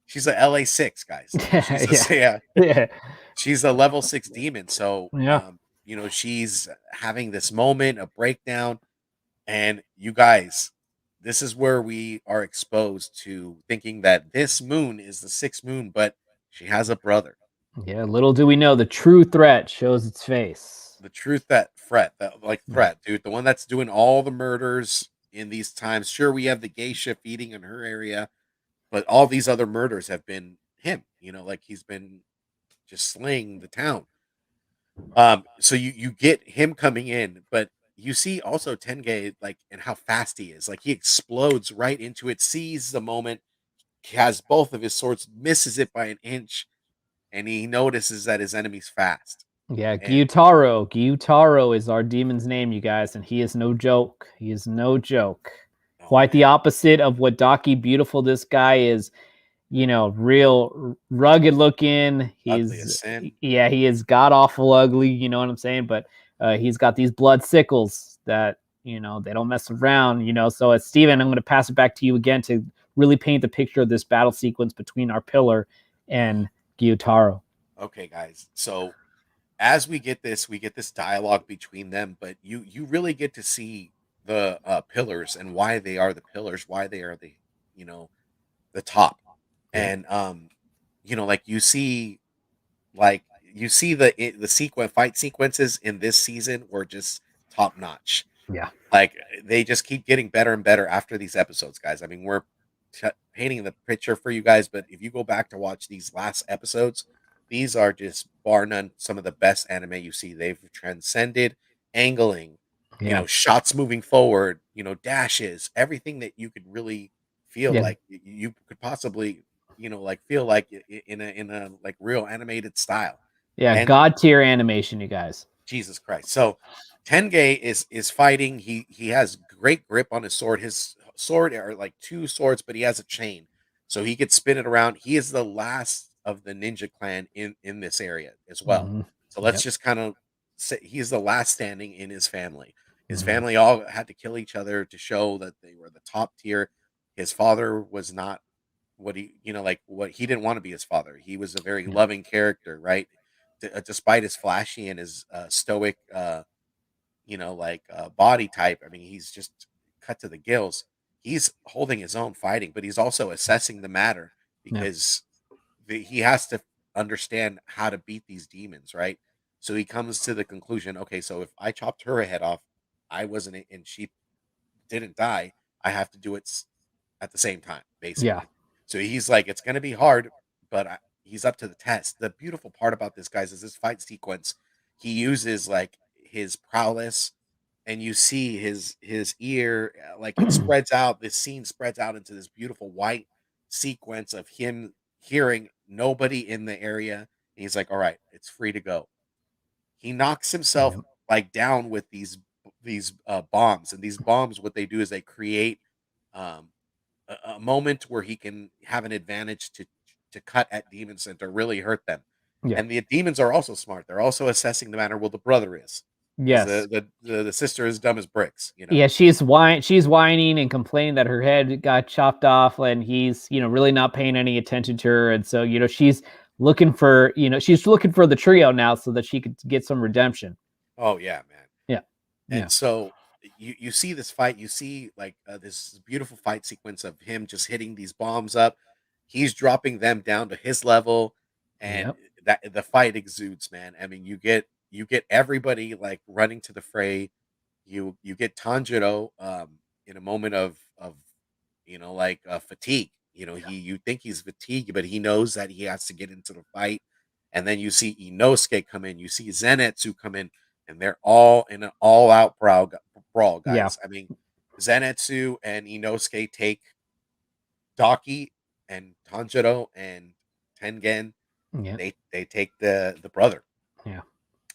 she's a LA 6, guys. She's Yeah. a yeah, Yeah. she's a level 6 demon. So, Yeah. she's having this moment, a breakdown, and you guys, this is where we are exposed to thinking that this moon is the sixth moon, but she has a brother. Yeah. Little do we know, the true threat shows its face. The truth that Yeah. threat, dude, the one that's doing all the murders in these times. Sure, we have the geisha feeding in her area, but all these other murders have been him. Like, he's been just slaying the town. So you get him coming in, but you see also Tenge, like, and how fast he is. Like, he explodes right into it, sees the moment, has both of his swords, misses it by an inch, and he notices that his enemy's fast. Yeah, And Gyutaro. Gyutaro is our demon's name, you guys, and he is no joke. He is no joke. oh Quite the man, opposite of what Docky Beautiful this guy is. Real rugged looking. ugly as sin. Yeah, he is god awful ugly. You know what I'm saying? But he's got these blood sickles that they don't mess around. So as Steven, I'm going to pass it back to you again to really paint the picture of this battle sequence between our pillar and Gyutaro. Okay, guys. So as we get this dialogue between them, but you really get to see the pillars and why they are the pillars, why they are you know the top. Yeah, And like, you see the fight sequences in this season were just top notch. yeah, Like, they just keep getting better and better after these episodes, guys. I mean, we're painting the picture for you guys, but if you go back to watch these last episodes, these are just bar none some of the best anime you see. They've transcended angling, yeah, shots moving forward, dashes, everything that you could really feel yeah, like you could possibly, like, feel like in a like real animated style. yeah. And God tier animation, you guys. Jesus Christ. So Tenge is fighting. He has great grip on his sword. His sword are like two swords, but he has a chain, so he could spin it around. He is the last of the ninja clan in this area as well. Hmm. So let's Yep. just kind of say he's the last standing in his family. His Hmm. family all had to kill each other to show that they were the top tier. His father was not what like, what he didn't want to be his father. He was a very Yep. loving character, right? Despite his flashy and his stoic, like, body type. I mean, he's just cut to the gills. He's holding his own fighting, but he's also assessing the matter Yep. because he has to understand how to beat these demons, right? So he comes to the conclusion, okay, so if I chopped her head off, I wasn't, and she didn't die, I have to do it at the same time, Yeah. basically. So he's like, it's going to be hard, but he's up to the test. The beautiful part about this, guys, is this fight sequence. He uses, like, his prowess, and you see his ear, like, it spreads out. This scene spreads out into this beautiful white sequence of him hearing nobody in the area. And he's like, all right, it's free to go. He knocks himself, Yep. like, down with these bombs, and these bombs, what they do is they create um a moment where he can have an advantage to cut at demons and to really hurt them. Yeah. And the demons are also smart. They're also assessing the matter. Well, the brother is, because Yes. the sister is dumb as bricks. Yeah, she's whining and complaining that her head got chopped off, and he's, really not paying any attention to her. And so, she's looking for the trio now so that she could get some redemption. Oh yeah, man. Yeah. Yeah. And so you see this fight. You see, like, this beautiful fight sequence of him just hitting these bombs up. He's dropping them down to his level, and Yep. that the fight exudes, man. I mean, you get everybody, like, running to the fray. You get Tanjiro, in a moment of like, fatigue. You think he's fatigued, but he knows that he has to get into the fight. And then you see Inosuke come in, you see Zenitsu come in, and they're all in an all-out brawl, Yeah. guys. I mean, Zenitsu and Inosuke take Daki and Tanjiro and Tengen, Yeah. they take the brother. Yeah.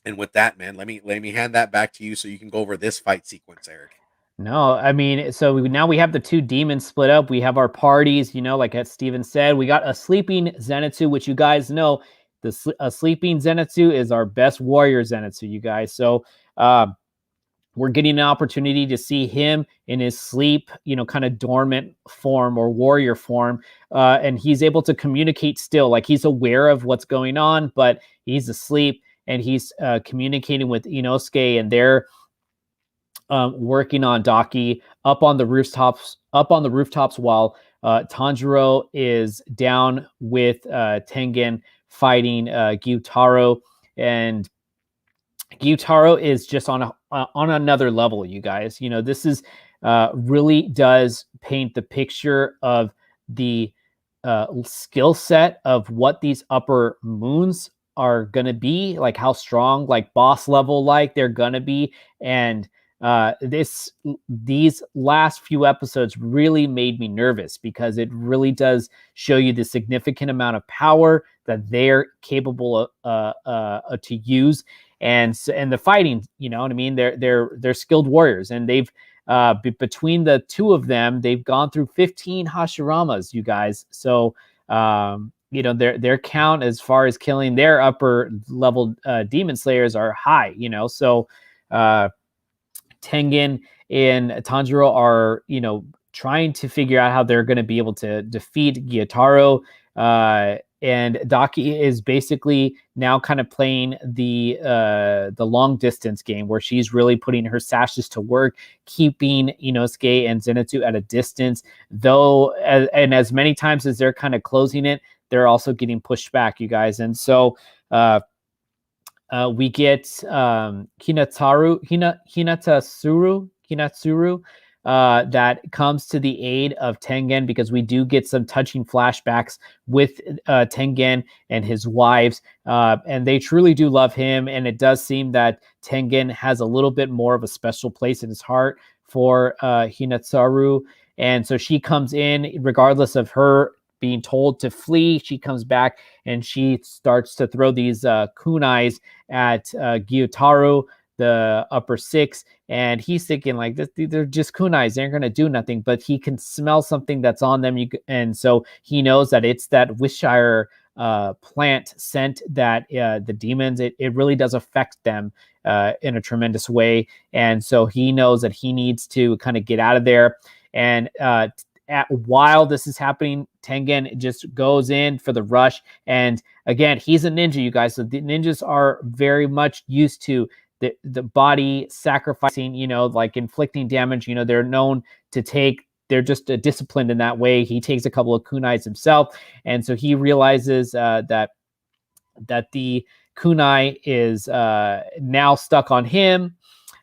And with that, man, let me hand that back to you so you can go over this fight sequence, Eric. No, I mean, so now we have the two demons split up. We have our parties, like as Steven said, we got a sleeping Zenitsu, which you guys know, a sleeping Zenitsu is our best warrior Zenitsu, you guys. So we're getting an opportunity to see him in his sleep, kind of dormant form or warrior form. And he's able to communicate still, like he's aware of what's going on, but he's asleep and he's communicating with Inosuke, and they're working on Daki up on the rooftops, while Tanjiro is down with Tengen fighting Gyutaro, and Gyutaro is just on another level, you guys. This is really does paint the picture of the skill set of what these upper moons are gonna be, like how strong, like boss level, like they're gonna be, and these last few episodes really made me nervous because it really does show you the significant amount of power that they're capable of to use, and the fighting. You know what I mean? They're skilled warriors, and they've between the two of them, they've gone through 15 Hashiramas, you guys. So their count as far as killing their upper level demon slayers are high. So Tengen and Tanjiro are, trying to figure out how they're going to be able to defeat Gyutaro. And Daki is basically now kind of playing the long distance game, where she's really putting her sashes to work, keeping Inosuke and Zenitsu at a distance. Though, and as many times as they're kind of closing it, they're also getting pushed back, you guys. And so we get Hinatsuru that comes to the aid of Tengen, because we do get some touching flashbacks with Tengen and his wives, and they truly do love him, and it does seem that Tengen has a little bit more of a special place in his heart for Hinatsuru, and so she comes in regardless of her being told to flee. She comes back and she starts to throw these kunais at Gyutaro, the upper six, and he's thinking like, they're just kunais, they're going to do nothing, but he can smell something that's on them, and so he knows that it's that Wishire plant scent that the demons, it really does affect them in a tremendous way, and so he knows that he needs to kind of get out of there. And while this is happening, Tengen just goes in for the rush, and again, he's a ninja, you guys, so the ninjas are very much used to the body sacrificing, like inflicting damage. They're known to take, they're just disciplined in that way. He takes a couple of kunais himself, and so he realizes that the kunai is now stuck on him.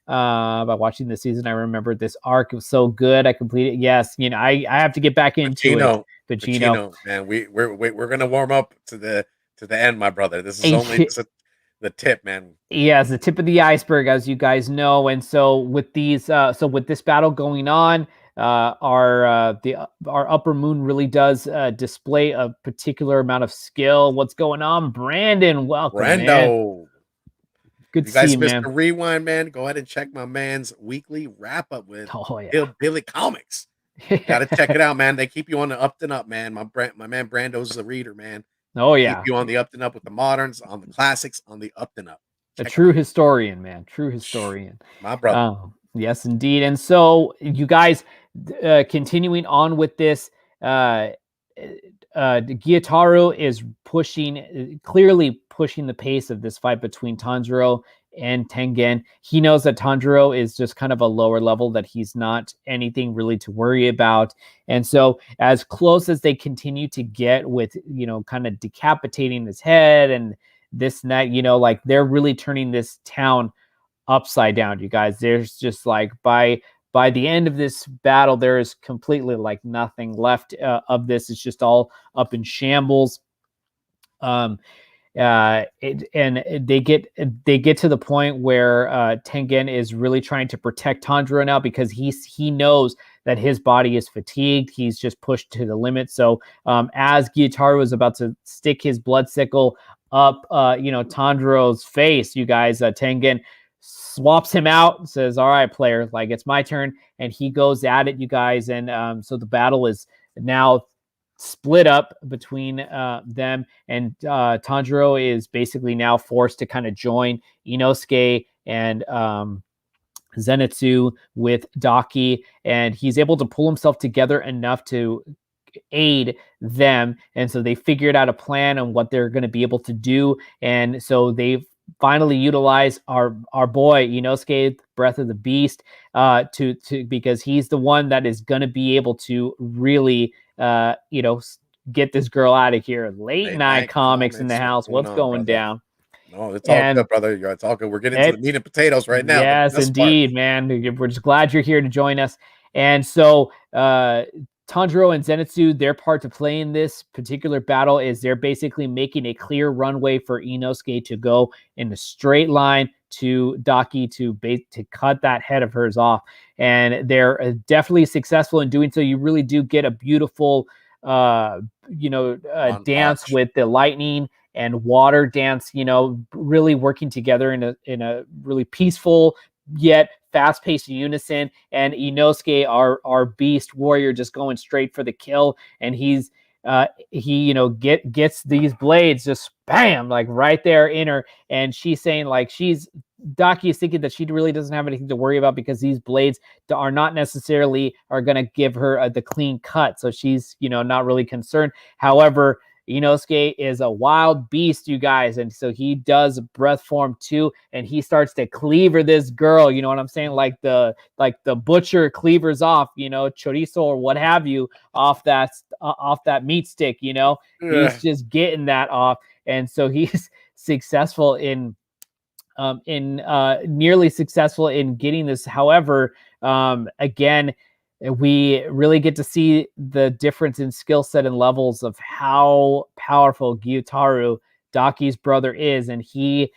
By watching this season, I remember this arc was so good. I completed. Yes, I have to get back into it. Pacino, man, we're gonna warm up to the end, my brother. This is only the tip, man. Yeah, it's the tip of the iceberg, as you guys know. And so with these, with this battle going on, our upper moon really does display a particular amount of skill. What's going on, Brandon? Welcome, Brando. Man. Good to see you, man. Mr. Rewind, man. Go ahead and check my man's weekly wrap up with Billy Comics. Gotta check it out, man. They keep you on the up and up, man. My man Brando's a reader, man. Oh yeah, keep you on the up and up with the moderns, on the classics, on the up and up. A true historian, man. True historian, my brother. Yes, indeed. And so, you guys, continuing on with this, Gyutaro is clearly pushing the pace of this fight between Tanjiro and Tengen. He knows that Tanjiro is just kind of a lower level, that he's not anything really to worry about. And so as close as they continue to get with, kind of decapitating his head and this and that, like they're really turning this town upside down, you guys. There's just like, by the end of this battle, there is completely like nothing left of this. It's just all up in shambles. And they get to the point where Tengen is really trying to protect Tanjiro now, because he knows that his body is fatigued. He's just pushed to the limit. So as Gyutaro was about to stick his blood sickle up, Tanjiro's face, you guys, Tengen swaps him out, says, "All right, player, like it's my turn," and he goes at it, you guys. And so the battle is now split up between them, and Tanjiro is basically now forced to kind of join Inosuke and Zenitsu with Daki, and he's able to pull himself together enough to aid them. And so they figured out a plan on what they're going to be able to do, and so they've finally utilize our boy Inosuke, Breath of the Beast, to because he's the one that is going to be able to really get this girl out of here. Late night comics in the house. What's going down? No, it's all good, brother. It's all good. We're getting to the meat and potatoes right now. Yes, indeed, man. We're just glad you're here to join us. And so Tanjiro and Zenitsu, their part to play in this particular battle is they're basically making a clear runway for Inosuke to go in a straight line to Daki to cut that head of hers off. And they're definitely successful in doing so. You really do get a beautiful dance with the lightning and water dance, really working together in a really peaceful yet fast-paced unison. And Inosuke, our beast warrior, just going straight for the kill. And he gets these blades just bam, like right there in her. And she's saying like Daki is thinking that she really doesn't have anything to worry about because these blades are not necessarily are going to give her the clean cut. So she's, not really concerned. However, Inosuke is a wild beast, you guys, and so he does breath form too, and he starts to cleaver this girl. You know what I'm saying? Like the butcher cleavers off, chorizo or what have you, off that meat stick. He's just getting that off, and so he's successful in nearly successful in getting this. However, again, we really get to see the difference in skill set and levels of how powerful Gyutaro, Daki's brother, is, and he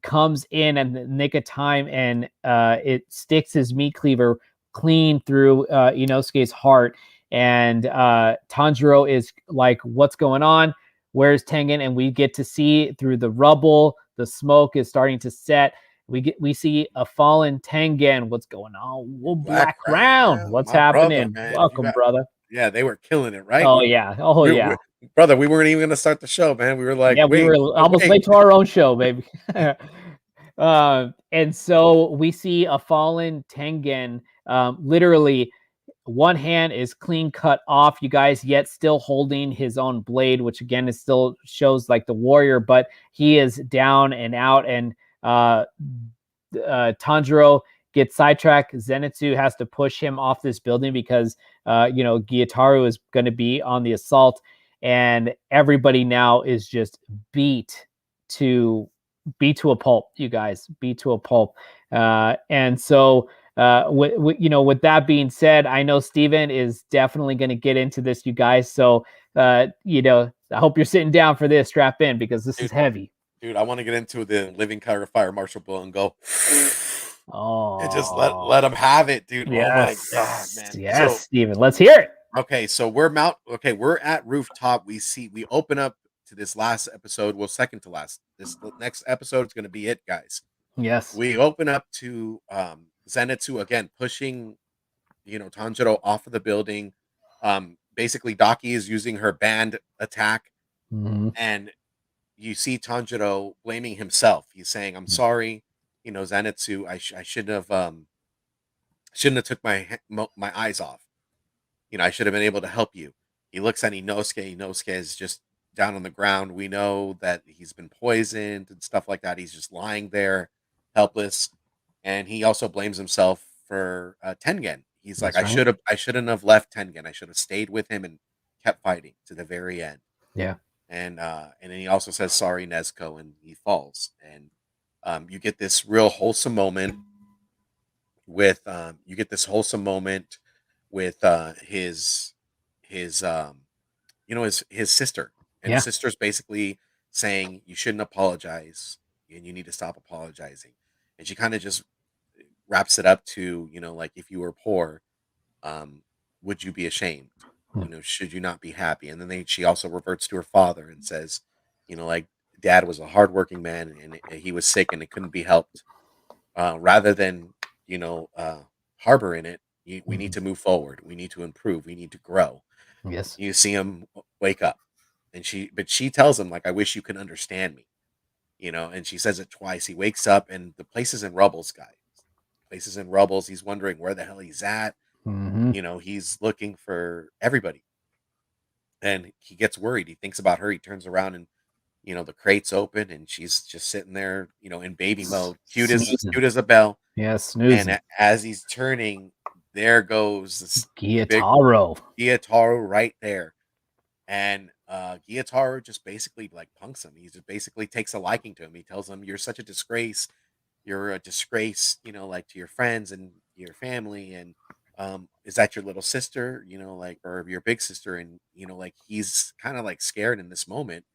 comes in at the nick of time, and it sticks his meat cleaver clean through Inosuke's heart. And Tanjiro is like, "What's going on? Where's Tengen?" And we get to see through the rubble, the smoke is starting to set. We see a fallen Tengen. What's going on? Black Crown. What's happening? Brother, Welcome, brother. Yeah, they were killing it, right? Oh, yeah. Oh, yeah. Brother, we weren't even going to start the show, man. We were like, we were almost late to our own show, baby. And so we see a fallen Tengen. Literally, one hand is clean cut off, you guys, yet still holding his own blade, which again is still shows like the warrior, but he is down and out. And Tanjiro gets sidetracked. Zenitsu has to push him off this building because Gyutaro is going to be on the assault, and everybody now is just beat to a pulp, you guys, beat to a pulp. And so with that being said, I know Steven is definitely going to get into this, you guys. So I hope you're sitting down for this. Strap in, because this is heavy. Dude, I want to get into the living color fire martial bull and go, and just let them have it, dude. Yes. Oh my god, man. Yes, Steven, let's hear it. Okay, so we're at rooftop. We open up to this last episode. Well, second to last. The next episode is going to be it, guys. Yes. We open up to Zenitsu again pushing, Tanjiro off of the building. Basically, Daki is using her band attack, and you see Tanjiro blaming himself. He's saying, "I'm sorry, Zenitsu. I shouldn't have took my eyes off. I should have been able to help you." He looks at Inosuke. Inosuke is just down on the ground. We know that he's been poisoned and stuff like that. He's just lying there, helpless. And he also blames himself for Tengen. He's like, That's right. I shouldn't have left Tengen. I should have stayed with him and kept fighting to the very end. Yeah. And then he also says, "Sorry, Nezuko," and he falls. And you get this real wholesome moment with his his sister. And his sister's basically saying, "You shouldn't apologize, and you need to stop apologizing." And she kind of just wraps it up to, like, if you were poor, um, would you be ashamed? Hmm. Should you not be happy? And then she also reverts to her father and says, like dad was a hardworking man and he was sick and it couldn't be helped. Rather than, you know, uh, harbor in it, we need Mhm. to move forward. We need to improve. We need to grow. Yes. You see him wake up and but she tells him like, I wish you can understand me, and she says it twice. He wakes up and the place is in rubbles, guys. Place is in rubbles. He's wondering where the hell he's at. Hmm. He's looking for everybody and he gets worried. He thinks about her. He turns around and, the crate's open and she's just sitting there, in baby mode, Snoozing. cute as a bell. Yes, And snoozing. as he's turning, there goes this big Gyataro. Gyataro right there. And Gyataro just basically like punks him. He just basically takes a liking to him. He tells him, "You're such a disgrace. You're a disgrace, like to your friends and your family. And is that your little sister? Like or your big sister?" And like he's kind of like scared in this moment.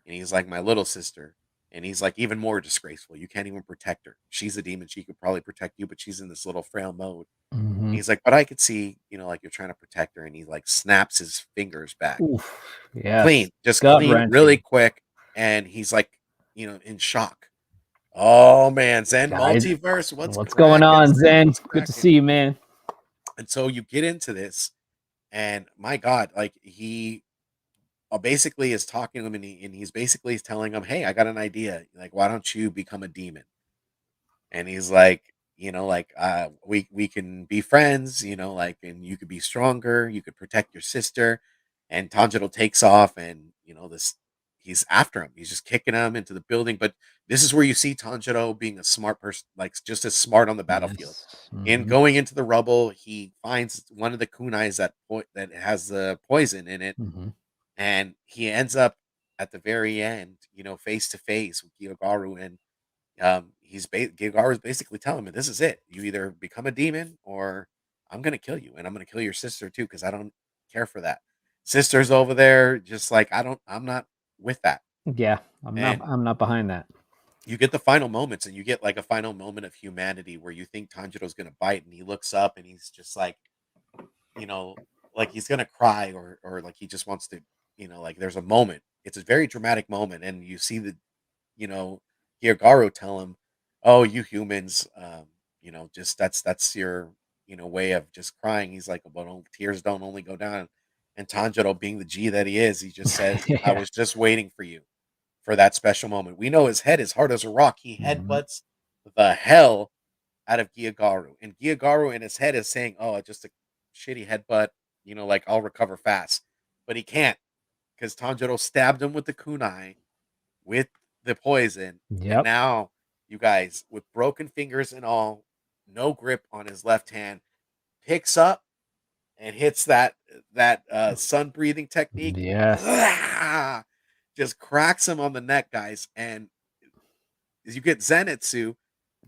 And he's like, "My little sister." And he's like, "Even more disgraceful. You can't even protect her. She's a demon. She could probably protect you, but she's in this little frail mode." Hmm. He's like, "But I could see, like you're trying to protect her." And he like snaps his fingers back. Oof. Yes. Clean, just Gut clean really wrenching. quick. And he's like, in shock. Oh man, Zen Guys, multiverse, what's what's going cracking, on, Zen? Zen? What's Good to cracking? see you, man. And so you get into this, and my God, like he basically is talking to him, and he's basically telling him, "Hey, I got an idea. Like, why don't you become a demon?" And he's like, like we can be friends, like and you could be stronger, you could protect your sister. And Tanjiro takes off and this he's after him. He's just kicking him into the building. But this is where you see Tanjiro being a smart person, like just as smart on the battlefield. Yes. In Hmm. going into the rubble, he finds one of the kunais that has the poison in it, Hmm. and he ends up at the very end, face to face with Kyogaru. And Gigaru's basically telling him, "This is it. You either become a demon, or I'm gonna kill you, and I'm gonna kill your sister too, because I don't care for that." Sister's over there, just like I'm not with that. Yeah, I'm not. And I'm not behind that. you get the final moments, and you get like a final moment of humanity where you think Tanjiro's gonna bite, and he looks up, and he's just you know, like he's gonna cry, or like he just wants to, like there's a moment. It's a very dramatic moment, and you see you know, Hyagaru tell him, "Oh, you humans, just that's your, way of just crying." He's like, "But tears don't only go down." And Tanjiro, being the G that he is, he just says, "I Yeah. was just waiting for you for that special moment." We know his head is hard as a rock. He Mhm. headbutts the hell out of Gyagaru, and Gyagaru in his head is saying, "Oh, just a shitty headbutt, like I'll recover fast," but he can't because Tanjiro stabbed him with the kunai with the poison, and Yep. now you guys, with broken fingers and all, no grip on his left hand, picks up and hits that sun breathing technique. Yes. Just cracks him on the neck, guys, and you get Zenitsu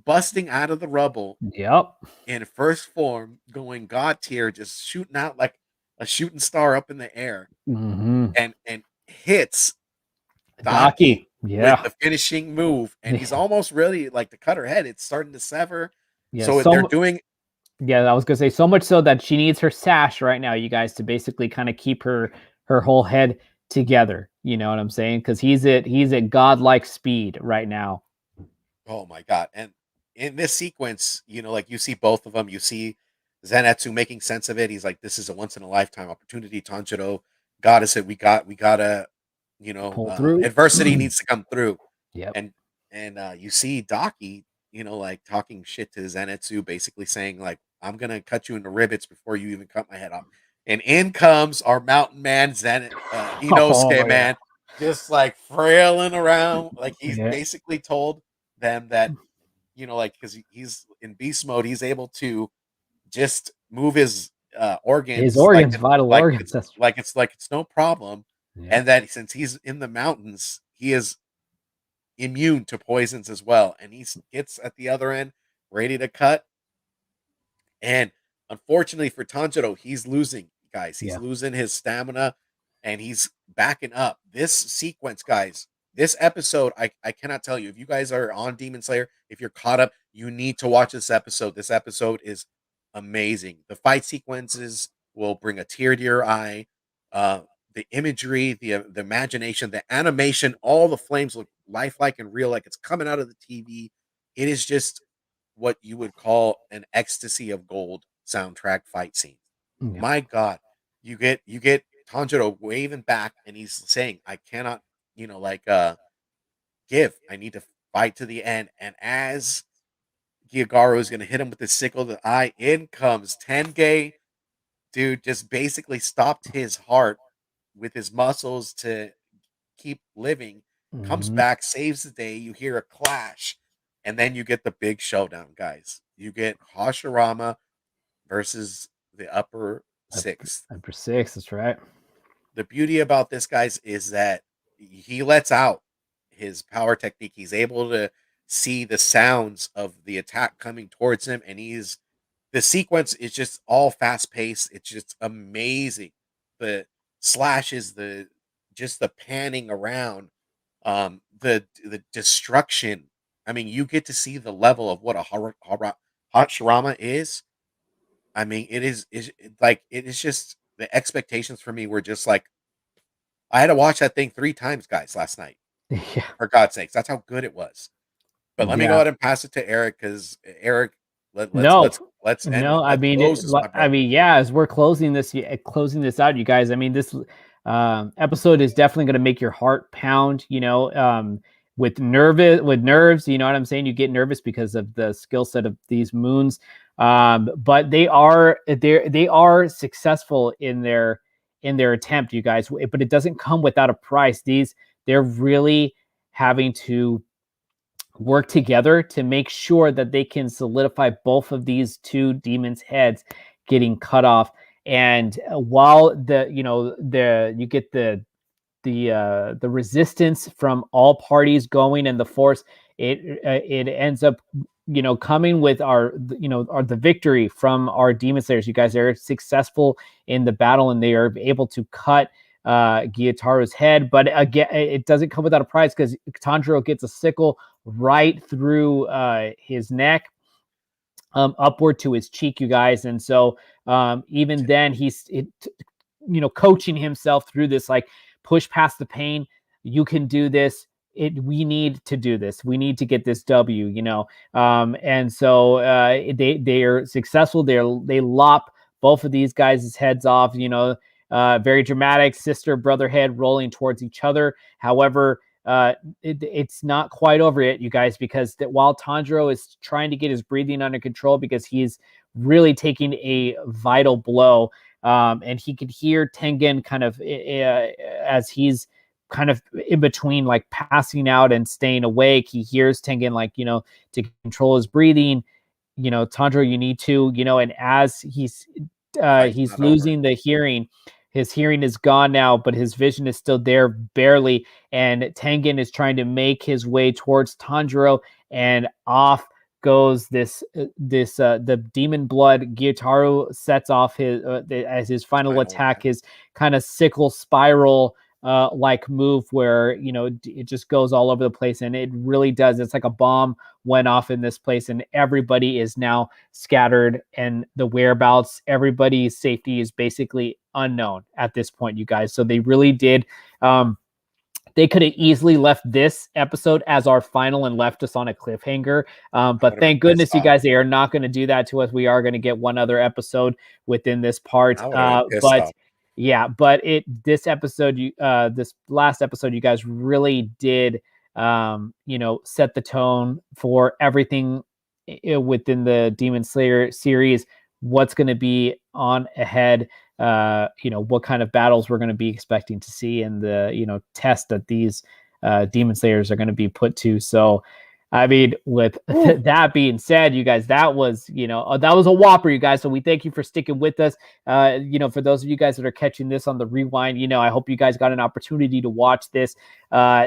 busting out of the rubble Yep. in first form, going god tier, just shooting out like a shooting star up in the air, Hmm. and hits Daki Daki. with Yeah. the finishing move, and he's almost ready like to cut her head. It's starting to sever. Yeah. So they're doing Yeah, I was gonna say so much so that she needs her sash right now, you guys, to basically kind of keep her whole head together. You know what I'm saying? Because he's at godlike speed right now. oh my god. And in this sequence, like you see both of them, you see Zenitsu making sense of it. He's like, "This is a once in a lifetime opportunity, Tanjiro. God is it. We gotta, Pull through. adversity needs to come through." Yep. And you see Daki, like talking shit to Zenitsu, basically saying like, "I'm gonna cut you into ribbits before you even cut my head off." And in comes our mountain man, Oh Inosuke yeah. man, just like frailing around, like he's Yeah. basically told them that, like because he's in beast mode, he's able to just move his His organs organs, vital organs. That's like it's no problem, yep. and that since he's in the mountains, he is immune to poisons as well. And he gets at the other end, ready to cut. And unfortunately for Tanjiro, he's losing, guys. He's Yeah. losing his stamina and he's backing up. This sequence, guys, this episode, I cannot tell you. If you guys are on Demon Slayer, if you're caught up, you need to watch this episode. This episode is amazing. The fight sequences will bring a tear to your eye. The imagery, the imagination, the animation, all the flames look lifelike and real, like it's coming out of the TV. It is just what you would call an ecstasy of gold soundtrack fight scene. Yeah. My God, you get Tanjiro waving back, and he's saying, "I cannot, like give. I need to fight to the end." And as Gyagaru is going to hit him with the sickle to the eye, in comes Tenge. Dude just basically stopped his heart with his muscles to keep living. Comes Mhm. back, saves the day. You hear a clash, and then you get the big showdown, guys. You get Hashirama versus the upper sixth. Upper six, that's right. The beauty about this, guys, is that he lets out his power technique. He's able to see the sounds of the attack coming towards him, and the sequence is just all fast paced. It's just amazing. The slashes, the panning around, the destruction. I mean, you get to see the level of what a Hashirama is. I mean, it is just the expectations for me were just like I had to watch that thing 3 times, guys, last night. Yeah. For God's sakes, that's how good it was. But let me go Yeah. ahead and pass it to Eric because Eric, No, let's end. no. I Let's mean, close this, my I brother. mean, yeah. As we're closing this out, you guys. I mean, this episode is definitely going to make your heart pound. With nerves. You know what I'm saying? You get nervous because of the skill set of these moons. But they are successful in their attempt, you guys. But it doesn't come without a price. They're really having to work together to make sure that they can solidify both of these two demons' heads getting cut off. And while you get the resistance from all parties going and the force, it ends up coming with the victory from our demon slayers. You guys are successful in the battle, and they are able to cut Gyutaro's head. But again, it doesn't come without a price, because Tanjiro gets a sickle right through his neck, upward to his cheek, you guys. And so even then, coaching himself through this, like, push past the pain. You can do this. We need to do this. We need to get this W. And so they are successful. They lop both of these guys' heads off. Very dramatic sister brother head rolling towards each other. However, it's not quite over yet, you guys, because while Tanjiro is trying to get his breathing under control, because he's really taking a vital blow, and he could hear Tengen kind of as he's kind of in between, like, passing out and staying awake. He hears Tengen, like, to control his breathing. Tanjiro, you need to, and as he's Fight's he's not over. losing the hearing. His hearing is gone now, but his vision is still there, barely. And Tengen is trying to make his way towards Tanjiro, and off goes the demon blood. Gyutaro sets off as his final attack, his kind of sickle spiral like move, where it just goes all over the place, and it really does. It's like a bomb went off in this place, and everybody is now scattered, and the whereabouts, everybody's safety is basically unknown at this point, you guys. So they really did. They could have easily left this episode as our final and left us on a cliffhanger. But thank goodness, you guys, they are not going to do that to us. We are going to get one other episode within this part. But yeah, but this last episode, you guys really did, set the tone for everything within the Demon Slayer series. What's going to be on ahead? What kind of battles we're going to be expecting to see, and the test that these Demon Slayers are going to be put to. So, I mean, with that being said, you guys, that was a whopper, you guys. So we thank you for sticking with us. For those of you guys that are catching this on the rewind, I hope you guys got an opportunity to watch this.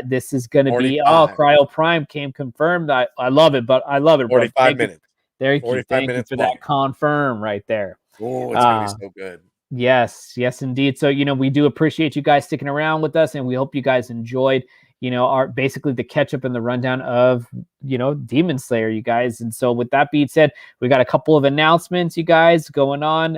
This is going to be Cryo Prime came confirmed. I love it, but I love it, bro. 45 minutes. Thank you for that confirm right there. Oh, it's gonna be so good. Yes, indeed. So, we do appreciate you guys sticking around with us, and we hope you guys enjoyed, are basically the catch up and the rundown of, Demon Slayer, you guys. And so with that being said, we got a couple of announcements, you guys, going on,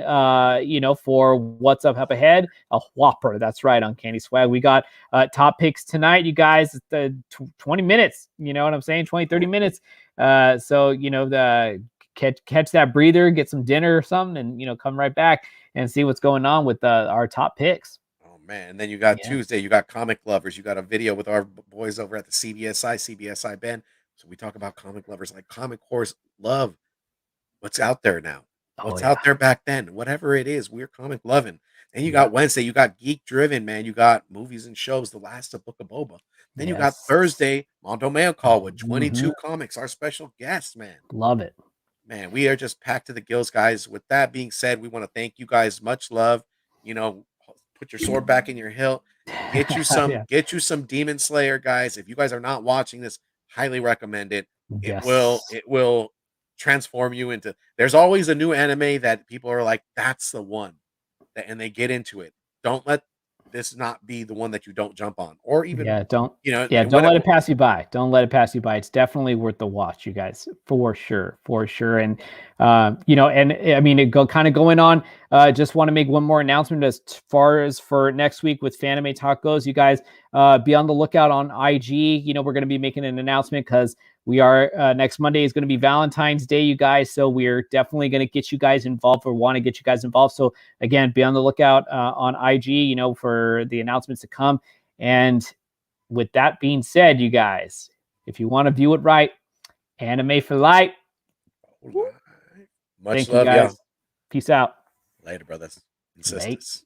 for what's up ahead. A whopper. That's right. On Candy Swag. We got top picks tonight, you guys. The 20 minutes, you know what I'm saying? 20, 30 minutes. So, the catch that breather, get some dinner or something, and, come right back and see what's going on with our top picks. Oh man, and then you got Tuesday, you got comic lovers, you got a video with our boys over at the CBSI Ben. So we talk about comic lovers, like comic horse love what's out there now. What's out there back then, whatever it is, we're comic loving. Then you got Wednesday, you got geek driven, man. You got movies and shows, The Last of Book of Boba. Then you got Thursday, Mondo Man Call with 22 comics, our special guest, man. Love it. Man, we are just packed to the gills, guys. With that being said, we want to thank you guys. Much love. Put your sword back in your hilt. Get you some, get you some Demon Slayer, guys. If you guys are not watching this, highly recommend it. It will transform you into. There's always a new anime that people are like, that's the one, and they get into it. Don't let this not be the one that you don't jump on, or even don't let it pass you by. Don't let it pass you by. It's definitely worth the watch, you guys, for sure. And and I mean, going on. Just want to make one more announcement as far as for next week with FANime Talk goes. You guys, be on the lookout on IG. We're going to be making an announcement because we are next Monday is going to be Valentine's Day, you guys. So we're definitely going to get you guys involved, or want to get you guys involved. So again, be on the lookout on IG, for the announcements to come. And with that being said, you guys, if you want to view it right, anime for life. Much love, guys. Peace out. Later, brothers and sisters.